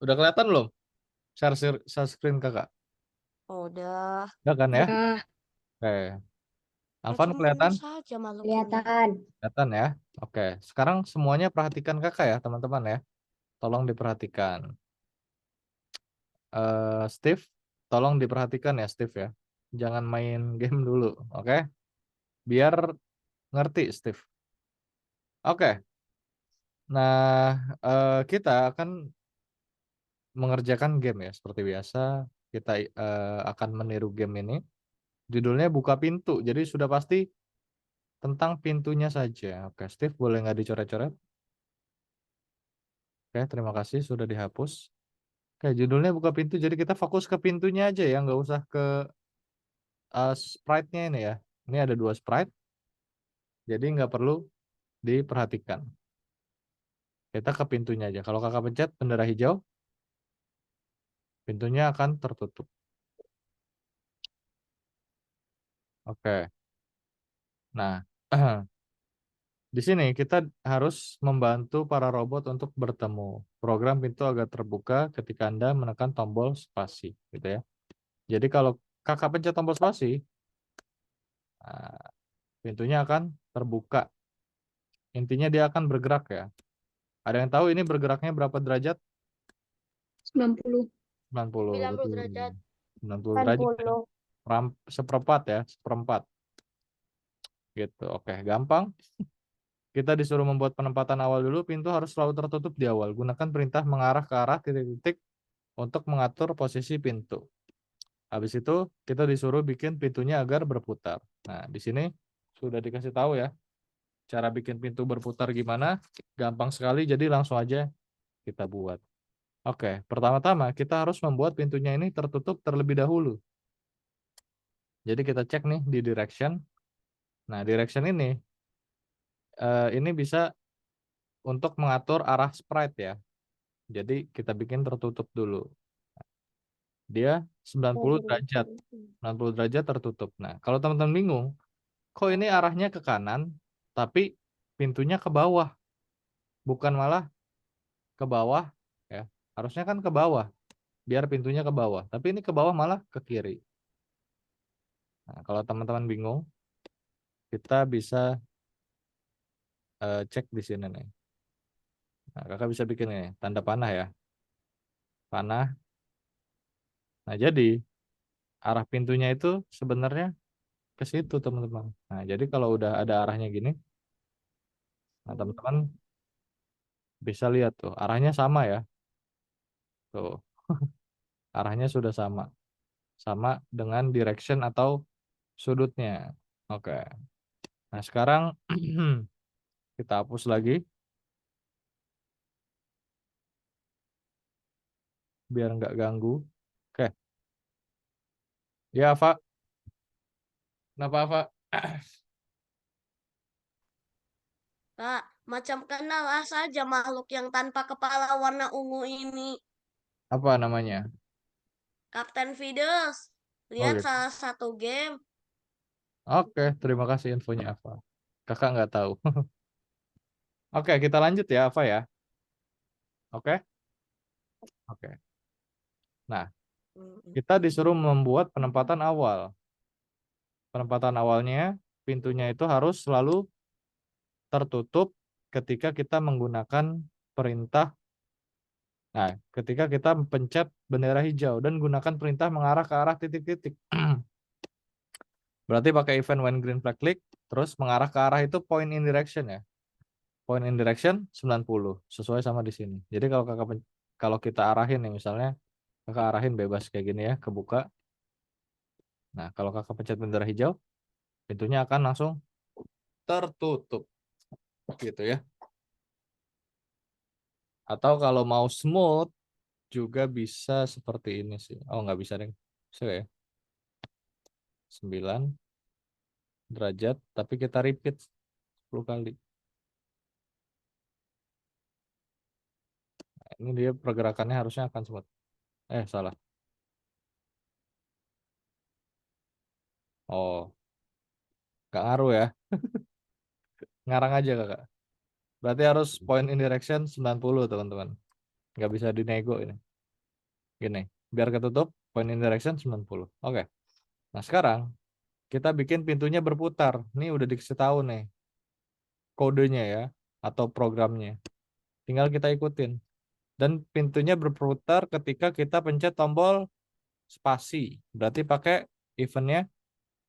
Udah kelihatan belum? Share screen kakak. Udah. Udah kan ya? Ya, Oke. Alvan Macam kelihatan? ungu saja makhluk ini. Kelihatan. Kelihatan ya. Oke. Sekarang semuanya perhatikan kakak ya, teman-teman ya. Tolong diperhatikan. Steve, tolong diperhatikan ya, Steve ya. Jangan main game dulu, oke? Biar ngerti, Steve. Oke. Nah, kita akan mengerjakan game ya, seperti biasa. Kita akan meniru game ini. Judulnya buka pintu, jadi sudah pasti tentang pintunya saja. Oke, Steve boleh nggak dicoret-coret? Oke, terima kasih sudah dihapus. Oke, judulnya buka pintu, jadi kita fokus ke pintunya aja ya, nggak usah ke sprite-nya ini ya. Ini ada 2 sprite, jadi nggak perlu diperhatikan. Kita ke pintunya aja. Kalau kakak pencet bendera hijau, pintunya akan tertutup. Oke. Nah, di sini kita harus membantu para robot untuk bertemu. Program pintu agak terbuka ketika Anda menekan tombol spasi, gitu ya. Jadi kalau kakak pencet tombol spasi, nah, pintunya akan terbuka. Intinya dia akan bergerak ya. Ada yang tahu ini bergeraknya berapa derajat? 90. 90, 90 betul. derajat. 90 derajat ya. 40. Seperempat ya, seperempat. Gitu. Oke, gampang. Kita disuruh membuat penempatan awal dulu, pintu harus selalu tertutup di awal. Gunakan perintah mengarah ke arah titik-titik untuk mengatur posisi pintu. Habis itu kita disuruh bikin pintunya agar berputar. Nah, di sini sudah dikasih tahu ya, cara bikin pintu berputar gimana. Gampang sekali, jadi langsung aja kita buat. Oke, pertama-tama kita harus membuat pintunya ini tertutup terlebih dahulu. Jadi kita cek nih di direction. Nah, direction ini bisa untuk mengatur arah sprite ya. Jadi kita bikin tertutup dulu. Dia 90 derajat. 90 derajat tertutup. Nah, kalau teman-teman bingung, kok ini arahnya ke kanan, tapi pintunya ke bawah. Bukan malah ke bawah, ya. Harusnya kan ke bawah, biar pintunya ke bawah. Tapi ini ke bawah malah ke kiri. Nah, kalau teman-teman bingung, kita bisa cek di sini nih. Nah, kakak bisa bikin ini, tanda panah ya. Panah. Nah, jadi arah pintunya itu sebenarnya ke situ, teman-teman. Nah, jadi kalau udah ada arahnya gini, nah teman-teman bisa lihat tuh, arahnya sama ya. Tuh, arahnya sudah sama. Sama dengan direction atau sudutnya. Oke. Nah, sekarang kita hapus lagi biar nggak ganggu. Oke. Ya, Pak. Kenapa, Pak? Kak, macam kenal saja makhluk yang tanpa kepala warna ungu ini. Apa namanya? Kapten Fides. Oh, Lihat gitu. salah satu game. Oke, terima kasih infonya, Ava. Kakak nggak tahu. Oke, kita lanjut ya, Ava ya. Oke? Oke. Nah, kita disuruh membuat penempatan awal. Penempatan awalnya, pintunya itu harus selalu tertutup ketika kita menggunakan perintah. Nah, ketika kita pencet bendera hijau dan gunakan perintah mengarah ke arah titik-titik. Berarti pakai event when green flag click, terus mengarah ke arah itu point in direction ya. Point in direction 90, sesuai sama di sini. Jadi kalau kita arahin nih misalnya, kakak arahin bebas kayak gini ya, kebuka. Nah, kalau kakak pencet bendera hijau, pintunya akan langsung tertutup. Gitu ya. Atau kalau mau smooth, juga bisa seperti ini sih. Oh, nggak bisa deh. Bisa ya? 9 derajat, tapi kita repeat 10 kali. Nah, ini dia pergerakannya harusnya akan smooth. Salah. Oh, nggak ngaruh ya. Ngarang aja kakak. Berarti harus point in direction 90 teman-teman. Nggak bisa dinego ini. Gini, biar ketutup point in direction 90. Oke. Nah sekarang kita bikin pintunya berputar. Ini udah dikasih tahu nih kodenya ya atau programnya. Tinggal kita ikutin. Dan pintunya berputar ketika kita pencet tombol spasi. Berarti pakai eventnya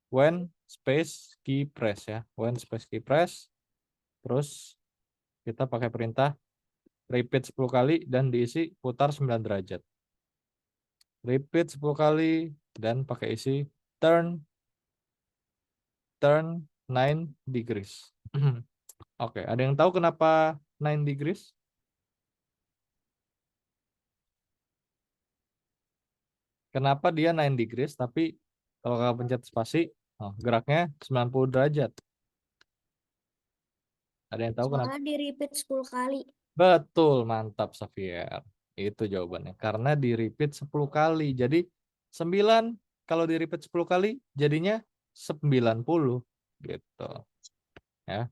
when space key press ya. When space key press. Terus kita pakai perintah repeat 10 kali dan diisi putar 9 derajat. Repeat 10 kali dan pakai isi turn 9 degrees. Oke, ada yang tahu kenapa 9 degrees? Kenapa dia 9 degrees tapi kalau kakak pencet spasi, geraknya 90 derajat. Ada yang tahu kenapa? Soalnya di repeat 10 kali. Betul, mantap Xavier. Itu jawabannya. Karena di repeat 10 kali. Jadi 9 kalau di repeat 10 kali jadinya 90 gitu. Ya.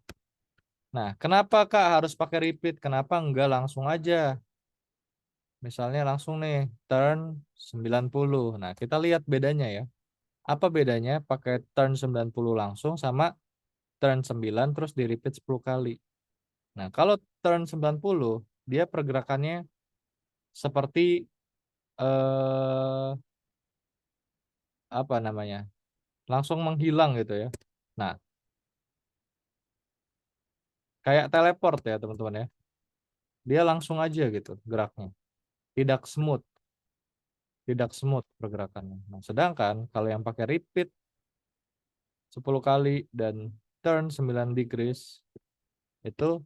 Nah, kenapa Kak harus pakai repeat? Kenapa enggak langsung aja? Misalnya langsung nih turn 90. Nah, kita lihat bedanya ya. Apa bedanya pakai turn 90 langsung sama turn 9 terus di repeat 10 kali. Nah, kalau turn 90 dia pergerakannya seperti eh apa namanya? Langsung menghilang gitu ya. Nah, kayak teleport ya, teman-teman ya. Dia langsung aja gitu geraknya. Tidak smooth, tidak smooth pergerakannya. Nah, sedangkan kalau yang pakai repeat 10 kali dan turn 9 degrees itu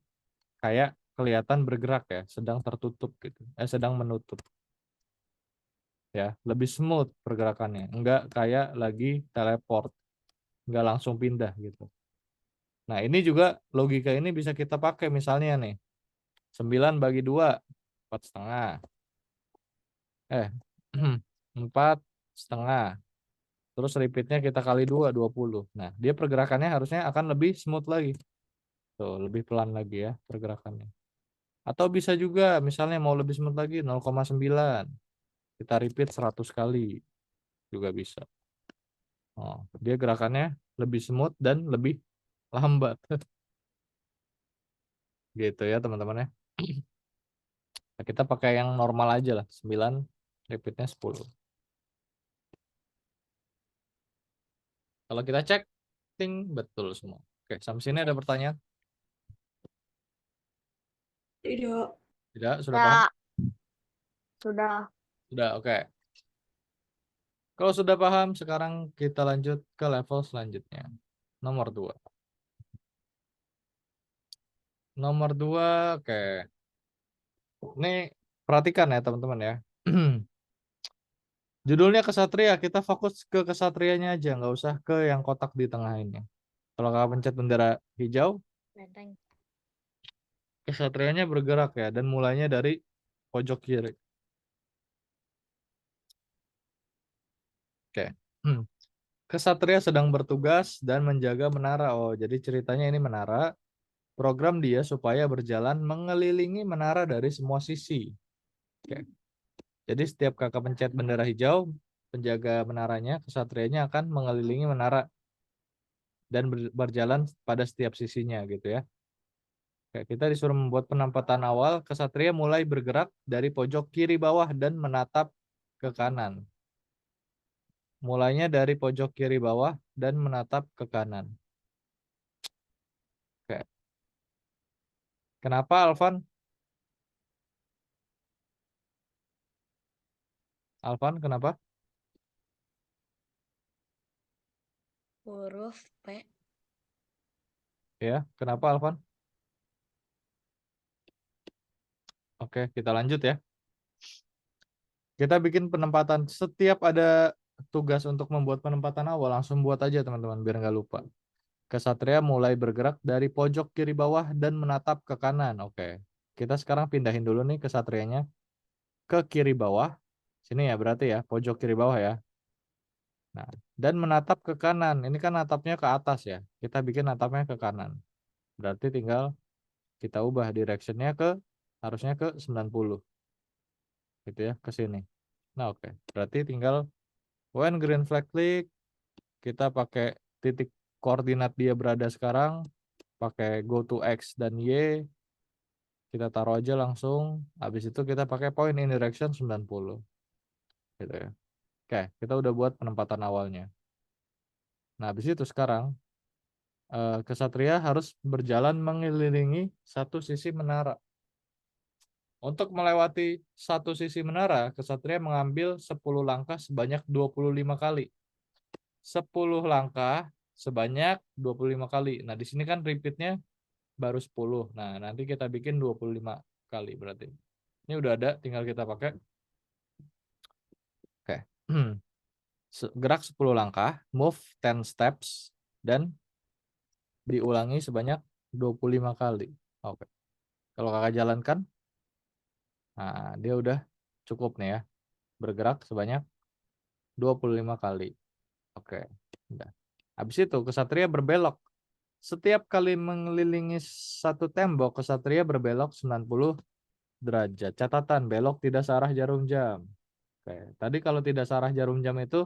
kayak kelihatan bergerak ya, sedang tertutup gitu. Sedang menutup. Ya, lebih smooth pergerakannya. Enggak kayak lagi teleport, enggak langsung pindah gitu. Nah, ini juga logika ini bisa kita pakai misalnya nih. 9 bagi 2, 4 setengah. 4 setengah. Terus repeatnya kita kali 2, 20. Nah, dia pergerakannya harusnya akan lebih smooth lagi. Tuh, lebih pelan lagi ya pergerakannya. Atau bisa juga misalnya mau lebih smooth lagi 0,9. Kita repeat 100 kali juga bisa. Dia gerakannya lebih smooth dan lebih lambat. Gitu ya teman-teman ya. Nah, kita pakai yang normal aja lah. 9 repeatnya 10. Kalau kita cek, ting betul semua. Oke, sampai sini ada pertanyaan? Tidak. Tidak, sudah Ya, paham? sudah. Sudah, oke. Kalau sudah paham, sekarang kita lanjut ke level selanjutnya. Nomor 2. Nomor 2, oke. Ini perhatikan ya teman-teman ya. Judulnya kesatria, kita fokus ke kesatrianya aja, nggak usah ke yang kotak di tengah ini. Kalau kakak pencet bendera hijau, Benteng. kesatrianya bergerak ya, dan mulainya dari pojok kiri. Oke. Kesatria sedang bertugas dan menjaga menara. Oh, jadi ceritanya ini menara. Program dia supaya berjalan mengelilingi menara dari semua sisi. Oke. Jadi setiap kakak pencet bendera hijau, penjaga menaranya, kesatrianya akan mengelilingi menara dan berjalan pada setiap sisinya gitu ya. Oke, kita disuruh membuat penampatan awal, kesatria mulai bergerak dari pojok kiri bawah dan menatap ke kanan. Mulainya dari pojok kiri bawah dan menatap ke kanan. Oke. Kenapa Alvan? Alvan, kenapa? huruf P. Ya, kenapa Alvan? Oke, kita lanjut ya. Kita bikin penempatan. Setiap ada tugas untuk membuat penempatan awal, langsung buat aja teman-teman, biar nggak lupa. Kesatria mulai bergerak dari pojok kiri bawah dan menatap ke kanan. Oke, kita sekarang pindahin dulu nih kesatrianya ke kiri bawah. Sini ya berarti ya, pojok kiri bawah ya. Nah, dan menatap ke kanan. Ini kan natapnya ke atas ya. Kita bikin natapnya ke kanan. Berarti tinggal kita ubah directionnya ke, harusnya ke 90. Gitu ya, ke sini. Nah, oke. Berarti tinggal when green flag click, kita pakai titik koordinat dia berada sekarang, pakai go to X dan Y, kita taruh aja langsung. Habis itu kita pakai point in direction 90. Gitu ya. Oke, kita udah buat penempatan awalnya. Nah, habis itu sekarang kesatria harus berjalan mengelilingi satu sisi menara. Untuk melewati satu sisi menara, kesatria mengambil 10 langkah sebanyak 25 kali. 10 langkah sebanyak 25 kali. Nah, di sini kan repeatnya baru 10. Nah, nanti kita bikin 25 kali berarti. Ini udah ada, tinggal kita pakai. Oke. Gerak 10 langkah, move 10 steps, dan diulangi sebanyak 25 kali. Oke. Kalau kakak jalankan, nah dia udah cukup nih ya. Bergerak sebanyak 25 kali. Oke. Udah. Habis itu kesatria berbelok. Setiap kali mengelilingi satu tembok, kesatria berbelok 90 derajat. Catatan, belok tidak searah jarum jam. Oke. Tadi kalau tidak searah jarum jam itu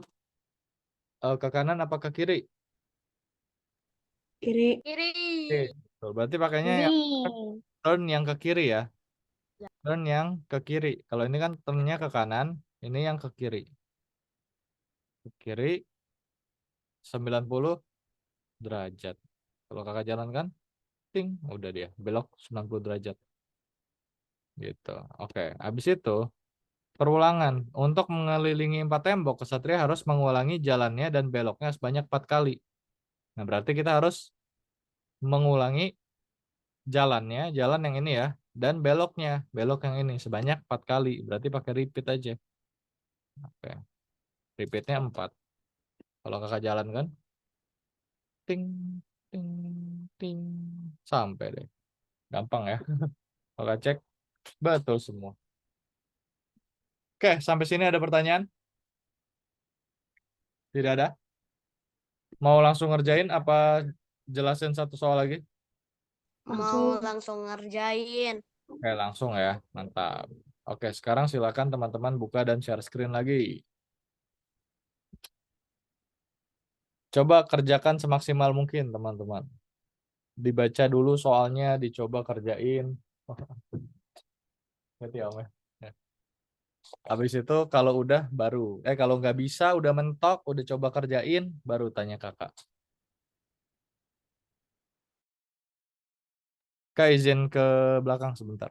ke kanan apa ke kiri? Kiri. Kiri. Oke. Tuh, berarti pakainya yang Ini. turn yang ke kiri ya. Ya. Turn yang ke kiri. Kalau ini kan turnnya ke kanan, ini yang ke kiri. Ke kiri 90 derajat. Kalau kakak jalan kan, ting, udah dia belok 90 derajat. Gitu. Oke, habis itu perulangan. Untuk mengelilingi 4 tembok, kesatria harus mengulangi jalannya dan beloknya sebanyak 4 kali. Nah, berarti kita harus mengulangi jalannya, jalan yang ini ya, dan beloknya, belok yang ini sebanyak 4 kali. Berarti pakai repeat aja. Oke. Repeatnya 4. Kalau kakak jalan kan, ting, ting, ting, sampai deh. Gampang ya. Kakak cek, betul semua. Oke, sampai sini ada pertanyaan? Tidak ada? Mau langsung ngerjain apa jelasin satu soal lagi? Mau Langsung. langsung ngerjain. Oke, langsung ya. Mantap. Oke, sekarang silakan teman-teman buka dan share screen lagi. Coba kerjakan semaksimal mungkin, teman-teman. Dibaca dulu soalnya, dicoba kerjain. Ngerti ya, Om ya? Ya. Habis itu kalau udah baru, kalau nggak bisa, udah mentok, udah coba kerjain, baru tanya kakak. Kak izin ke belakang sebentar.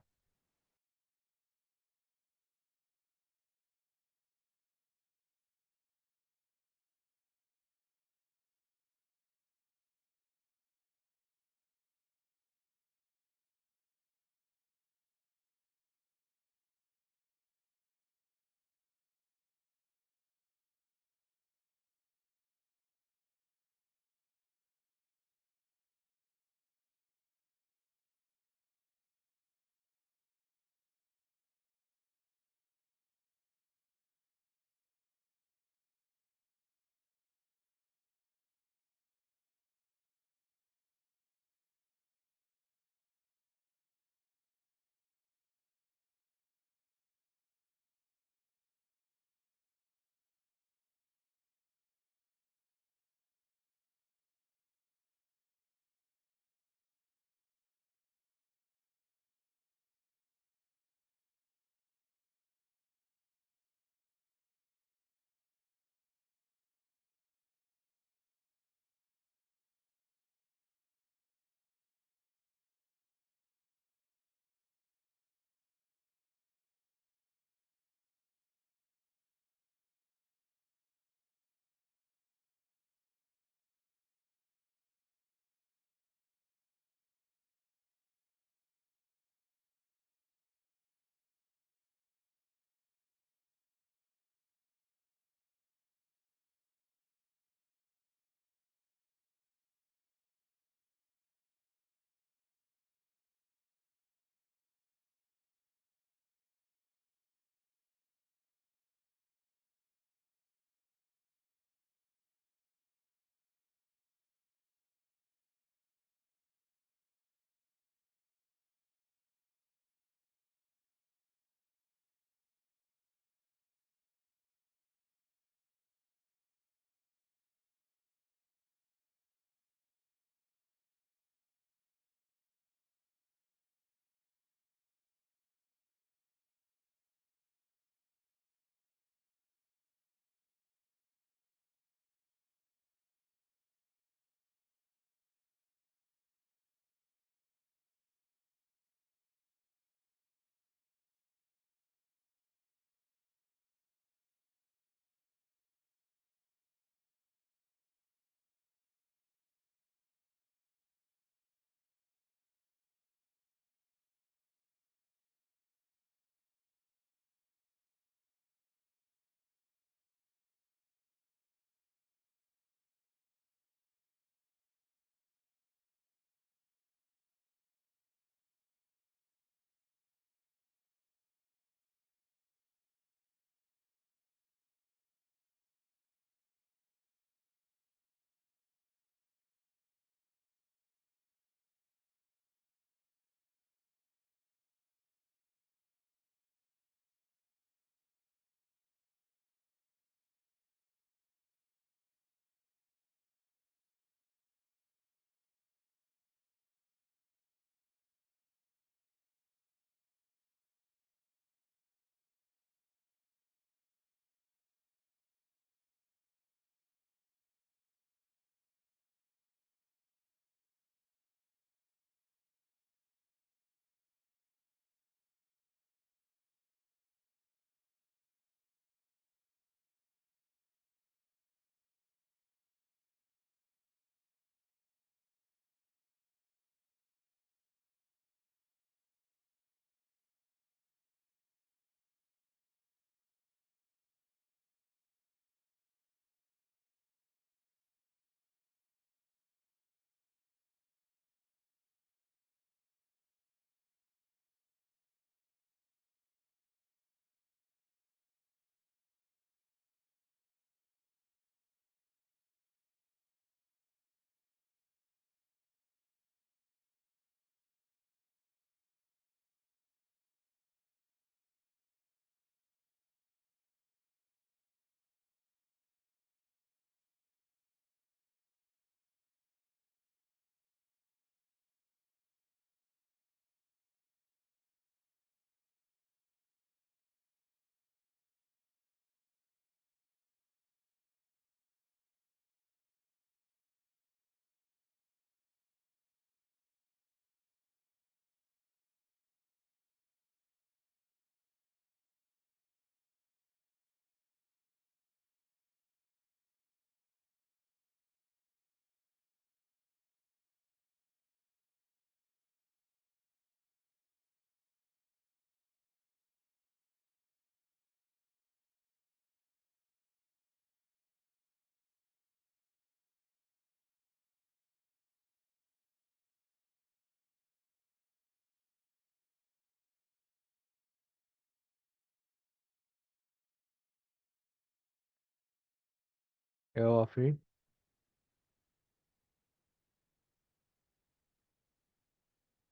Ya, Wafi.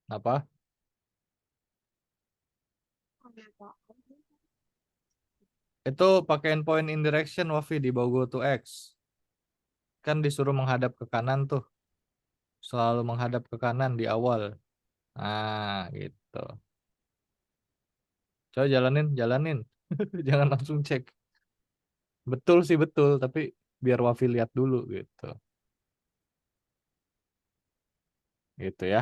Apa? Itu pakai point indirection, Wafi, di bawah go to X. Kan disuruh menghadap ke kanan tuh. Selalu menghadap ke kanan di awal. Nah, gitu. Coba jalanin, jalanin. Jangan langsung cek. Betul sih betul, tapi biar Wafi lihat dulu gitu. Gitu ya.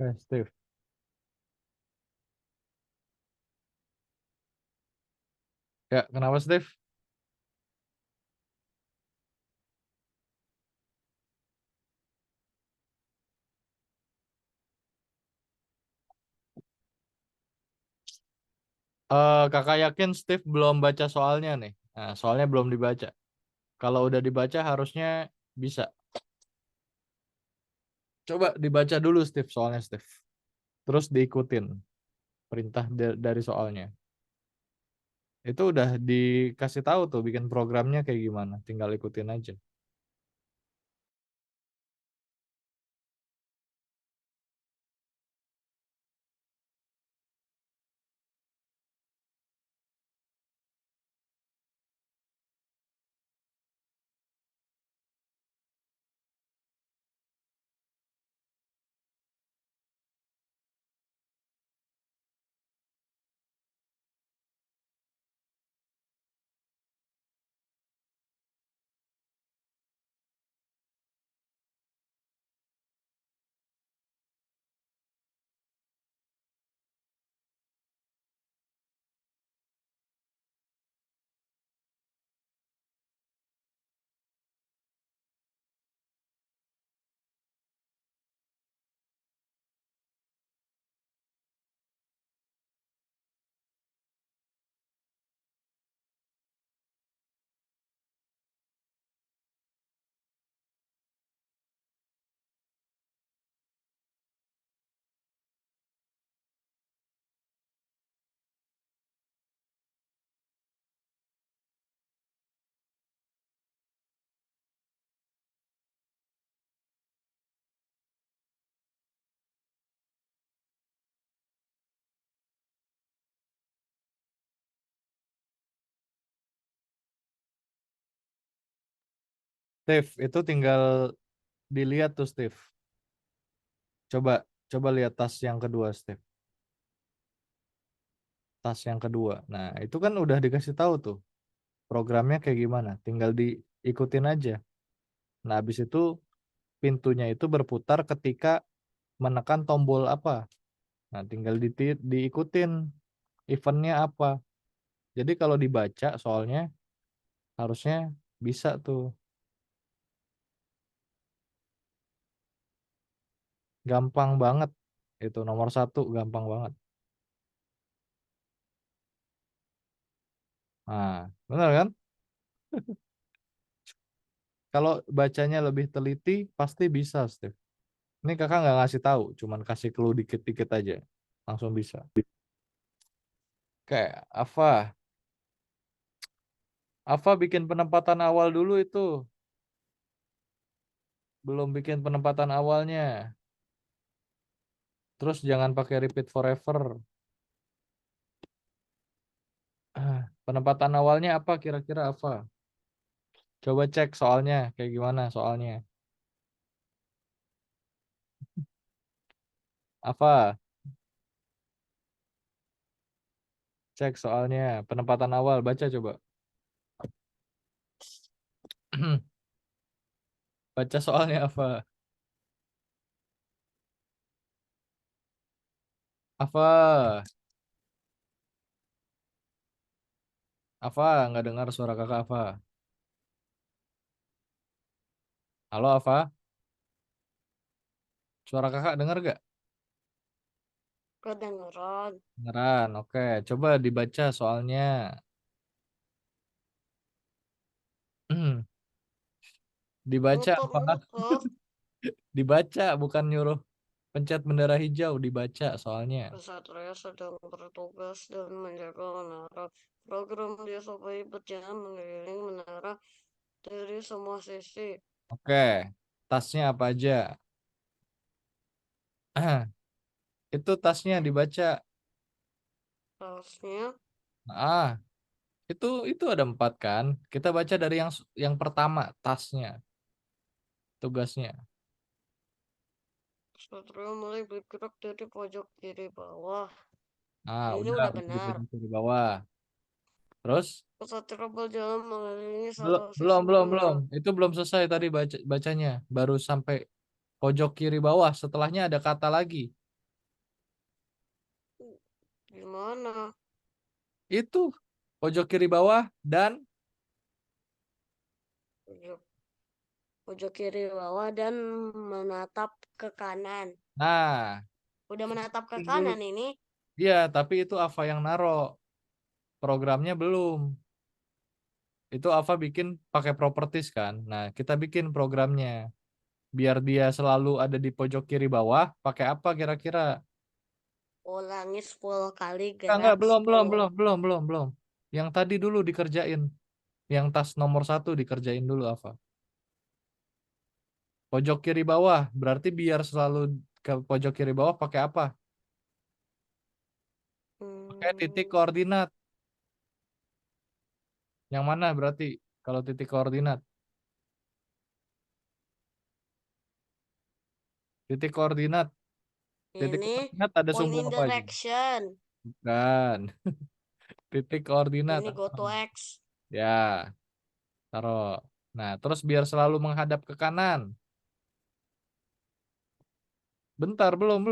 Oke, Steve. Ya, kenapa Steve? Kakak yakin Steve belum baca soalnya nih. Nah, soalnya belum dibaca. Kalau udah dibaca harusnya bisa. Coba dibaca dulu Steve soalnya Steve. Terus diikutin perintah dari soalnya. Itu udah dikasih tahu tuh bikin programnya kayak gimana. Tinggal ikutin aja. Steve, itu tinggal dilihat tuh Steve. Coba coba lihat tas yang kedua Steve. Tas yang kedua. Nah, itu kan udah dikasih tahu tuh programnya kayak gimana. Tinggal diikutin aja. Nah, habis itu pintunya itu berputar ketika menekan tombol apa. Nah, tinggal diikutin eventnya apa. Jadi kalau dibaca soalnya harusnya bisa tuh. Gampang banget. Itu nomor satu gampang banget. Nah, benar kan? Kalau bacanya lebih teliti pasti bisa, Steve. Ini kakak nggak ngasih tahu, cuman kasih clue dikit-dikit aja. Langsung bisa. Kayak Ava bikin penempatan awal dulu itu. Belum bikin penempatan awalnya. Terus jangan pakai repeat forever. Penempatan awalnya apa kira-kira Ava? Coba cek soalnya, kayak gimana soalnya. Apa? Cek soalnya. Penempatan awal. Baca coba. Baca soalnya apa? Apa? Apa? Nggak dengar suara kakak apa? Halo, apa? Suara kakak dengar gak? Kedengeran. Beneran. Oke. Coba dibaca soalnya. Dibaca Nutup, apa? nutup. Dibaca, bukan nyuruh pencet bendera hijau. Dibaca soalnya. Kesatria sedang bertugas dan menjaga menara. Program dia supaya berjalan mengelilingi menara dari semua sisi. Oke. Tasnya apa aja? Itu tasnya dibaca. Tasnya Ah, itu ada 4 kan? Kita baca dari yang pertama, tasnya, tugasnya. Satria mulai bergerak dari pojok kiri bawah. Ah, Ini udah udah di benar. pojok kiri bawah. Terus Kesatria berjalan mengelilingi belum satu belum sisi belum belum. menara. Itu belum selesai tadi bacanya. Baru sampai pojok kiri bawah. Setelahnya ada kata lagi. Gimana? Itu pojok kiri bawah dan Pojok, pojok kiri bawah dan menatap ke kanan. nah, Udah menatap ke dulu. kanan ini. Iya, tapi itu Ava yang naro. Programnya belum. Itu Ava bikin pakai properties kan. Nah, kita bikin programnya. Biar dia selalu ada di pojok kiri bawah, pakai apa kira-kira? Ulangi 10 kali Enggak, gerak belum. Yang tadi dulu dikerjain. Yang tas nomor 1 dikerjain dulu, Ava. Pojok kiri bawah, berarti biar selalu ke pojok kiri bawah pakai apa? Pakai titik koordinat. Yang mana berarti kalau titik koordinat? Titik koordinat. Titik Ini koordinat ada sumbu pointing apa aja? direction. Bukan. Titik koordinat. Ini go to X. Ya, taruh. Nah, terus biar selalu menghadap ke kanan. Bentar, belum.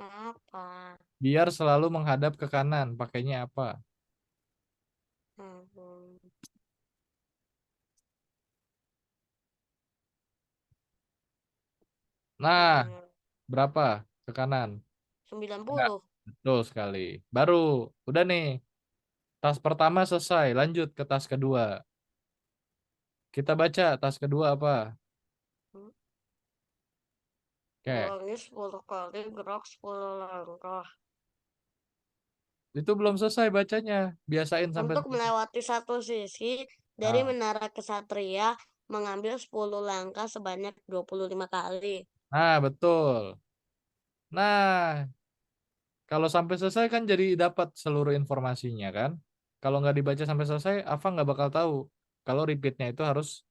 Apa? Biar selalu menghadap ke kanan. Pakainya apa? Hmm, Nah, hmm, berapa ke kanan? Enggak. 90. Betul sekali. Baru, udah nih. Tas pertama selesai. Lanjut ke tas kedua. Kita baca tas kedua apa? Hmm, Oke. Ulangi 10 kali gerak 10 langkah. Itu belum selesai bacanya. Biasain sampai Untuk selesai. melewati satu sisi dari Nah, menara kesatria, mengambil 10 langkah sebanyak 25 kali. nah, betul. Nah, kalau sampai selesai kan jadi dapat seluruh informasinya kan. Kalau nggak dibaca sampai selesai, Ava nggak bakal tahu. Kalau repeatnya itu harus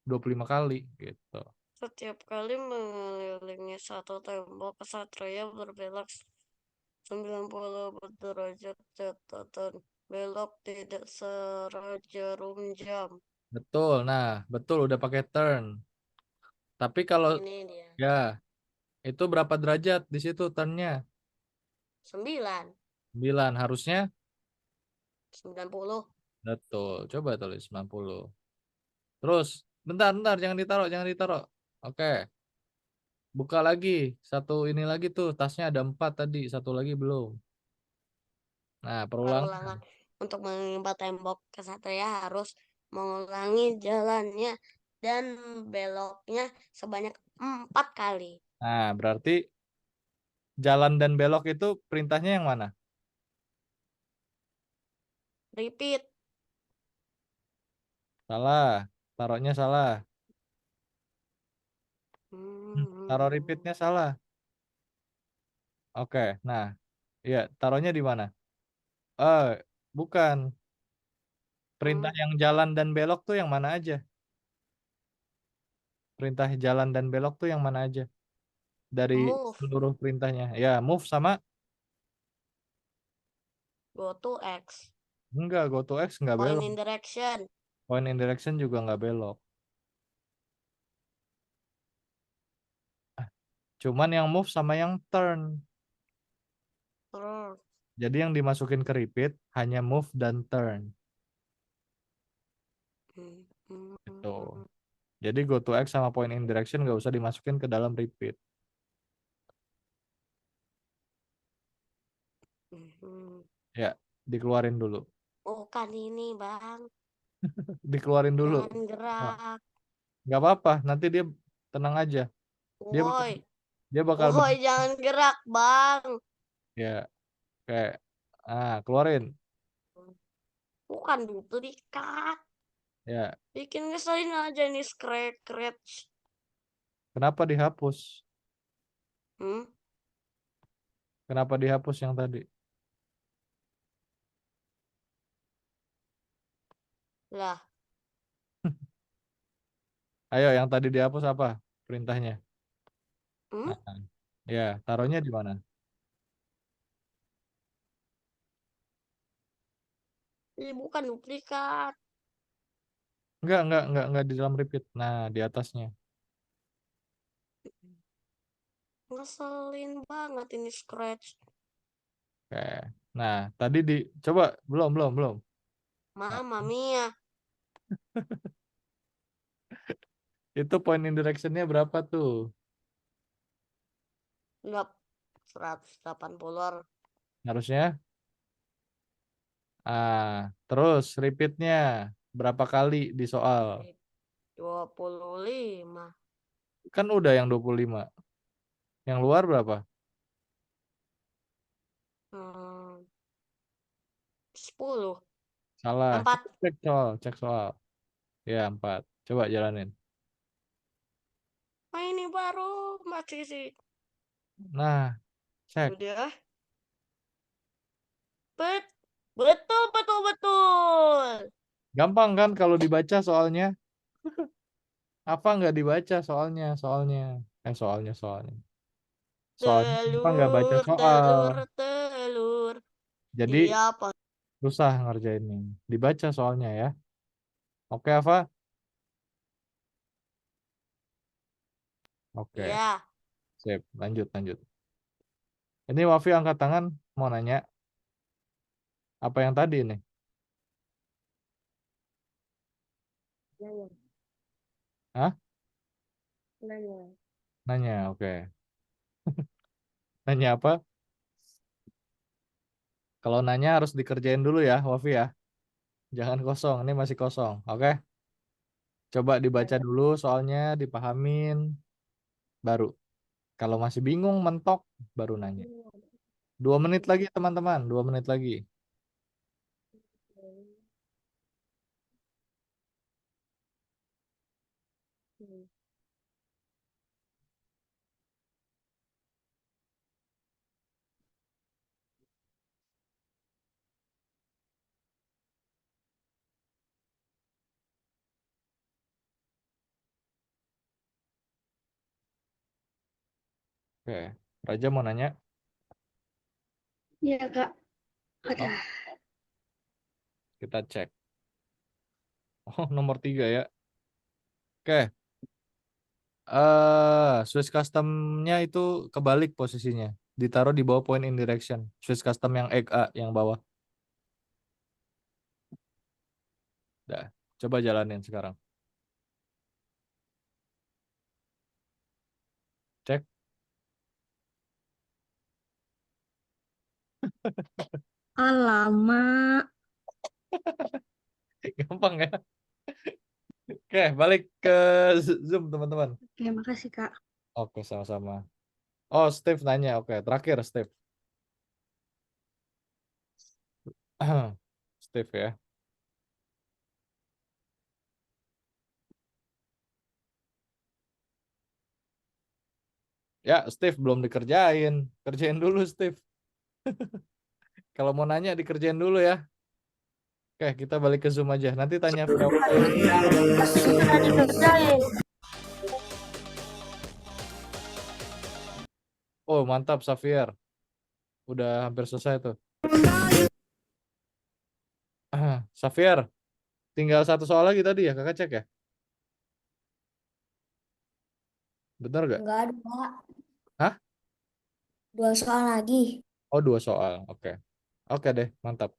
25 kali gitu. Setiap kali mengelilingi satu tembok, kesatria berbelok 90 derajat catatan. Belok tidak sejarum jam. Betul. Nah, betul udah pakai turn. Tapi kalau Ini dia. ya itu berapa derajat di situ turnnya? 9. 9 harusnya. 90. Betul. Coba tulis 90. Terus, bentar, jangan ditaruh. Oke, buka lagi. Satu ini lagi tuh, tasnya ada 4 tadi, satu lagi belum. Nah, perulangan. Perulangan. Untuk menimpa tembok, kesatria harus mengulangi jalannya dan beloknya sebanyak 4 kali. Nah, berarti jalan dan belok itu perintahnya yang mana? Repeat. Salah, taruhnya salah. Taruh repeatnya Hmm. salah. Oke, nah, iya, taruhnya di mana? Eh, bukan. Perintah Hmm. yang jalan dan belok tuh yang mana aja? Perintah jalan dan belok tuh yang mana aja? dari Move. seluruh perintahnya. Ya, move sama Go to X. enggak, go to X enggak Point belok. in direction. Point in direction juga enggak belok. Cuman yang move sama yang turn. Terus. Jadi yang dimasukin ke repeat hanya move dan turn. Itu. Jadi go to X sama point in direction nggak usah dimasukin ke dalam repeat. Ya, dikeluarin dulu. Bukan ini, Bang. Dikeluarin dulu. Jangan gerak. Nggak apa-apa, nanti dia tenang aja. Dia bakal, Woi. dia bakal Woi, jangan gerak, Bang. ya kayak keluarin. Bukan itu di-cut. Ya, Bikin ngeselin aja nih scratch. kenapa dihapus? Hmm? Kenapa dihapus yang tadi? Lah, Ayo, yang tadi dihapus apa perintahnya? hmm? Ya, taruhnya di mana? Ini bukan duplikat. Enggak di dalam repeat. Nah, di atasnya. Ngeselin banget ini scratch. Oke. Nah, tadi coba belum. Mama Mia. Itu point in direction-nya berapa tuh? Enggak 180. Harusnya. Terus repeat-nya berapa kali di soal? 25. Kan udah yang 25. Yang luar berapa? 10. Salah. 4. Cek soal. Ya, 4. Coba jalanin. Nah, ini baru masih sih. Nah, cek. Udah. Betul. Gampang kan kalau dibaca soalnya? Apa nggak dibaca soalnya? Soalnya. Soalnya apa nggak baca soal? Telur. Jadi Iya, Pak. susah ngerjainnya. Dibaca soalnya ya. Oke, Ava? Oke, Iya. sip. Lanjut. Ini Wafi angkat tangan, mau nanya. Apa yang tadi nih? Hah? Nanya, oke. Nanya apa? Kalau nanya harus dikerjain dulu ya, Wafi ya. Jangan kosong, ini masih kosong, oke? Coba dibaca dulu soalnya, dipahamin, baru. Kalau masih bingung, mentok, baru nanya. 2 menit lagi teman-teman, 2 menit lagi. Oke, Raja mau nanya? Iya, Kak. Ada. Oh, kita cek. Oh, nomor 3 ya. Oke. Switch customnya itu kebalik posisinya. Ditaruh di bawah point in direction. Switch custom yang egg A yang bawah. Dah, coba jalanin sekarang. Cek. Alamak. Gampang ya. Oke, balik ke Zoom teman-teman. Oke, makasih, Kak. Oke, sama-sama. Oh, Steve nanya. Oke, terakhir Steve. Steve ya. Ya, Steve belum dikerjain. Kerjain dulu, Steve. Kalau mau nanya dikerjain dulu ya. Oke, kita balik ke Zoom aja. Nanti tanya via Sudah dikerjain. Oh, mantap Xavier. Udah hampir selesai tuh. Xavier, tinggal satu soal lagi tadi ya, kakak cek ya. Bener gak? Enggak ada, Pak. Hah? 2 soal lagi. Oh, 2 soal. Oke. Oke deh, mantap.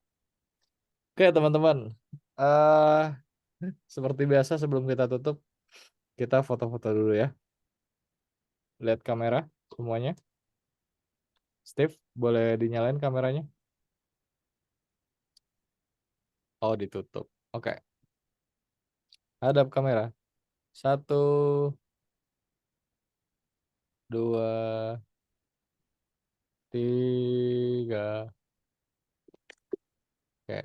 Oke, teman-teman. eh Seperti biasa sebelum kita tutup, kita foto-foto dulu ya. Lihat kamera semuanya. Steve, boleh dinyalain kameranya? Oh, ditutup. Oke. Hadap kamera. 1, 2, 3. Oke.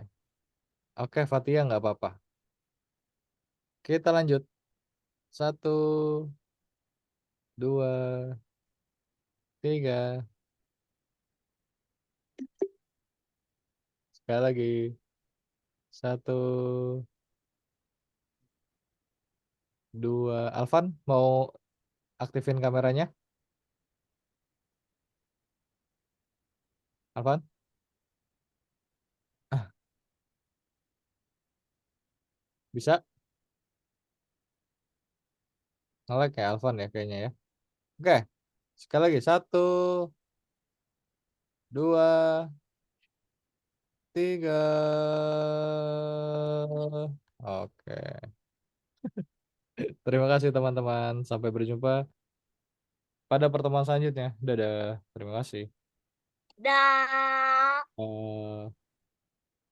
Oke, Fatia nggak apa-apa. Kita lanjut. 1, 2, 3. Sekali lagi. 1, 2. Alvan, mau aktifin kameranya? Alvan? Ah, bisa? Nge-lag ya Alvan ya kayaknya ya. Oke. Sekali lagi. 1, 2, 3. Oke. Terima kasih teman-teman. Sampai berjumpa pada pertemuan selanjutnya. Dadah. Terima kasih. Dah. Bye.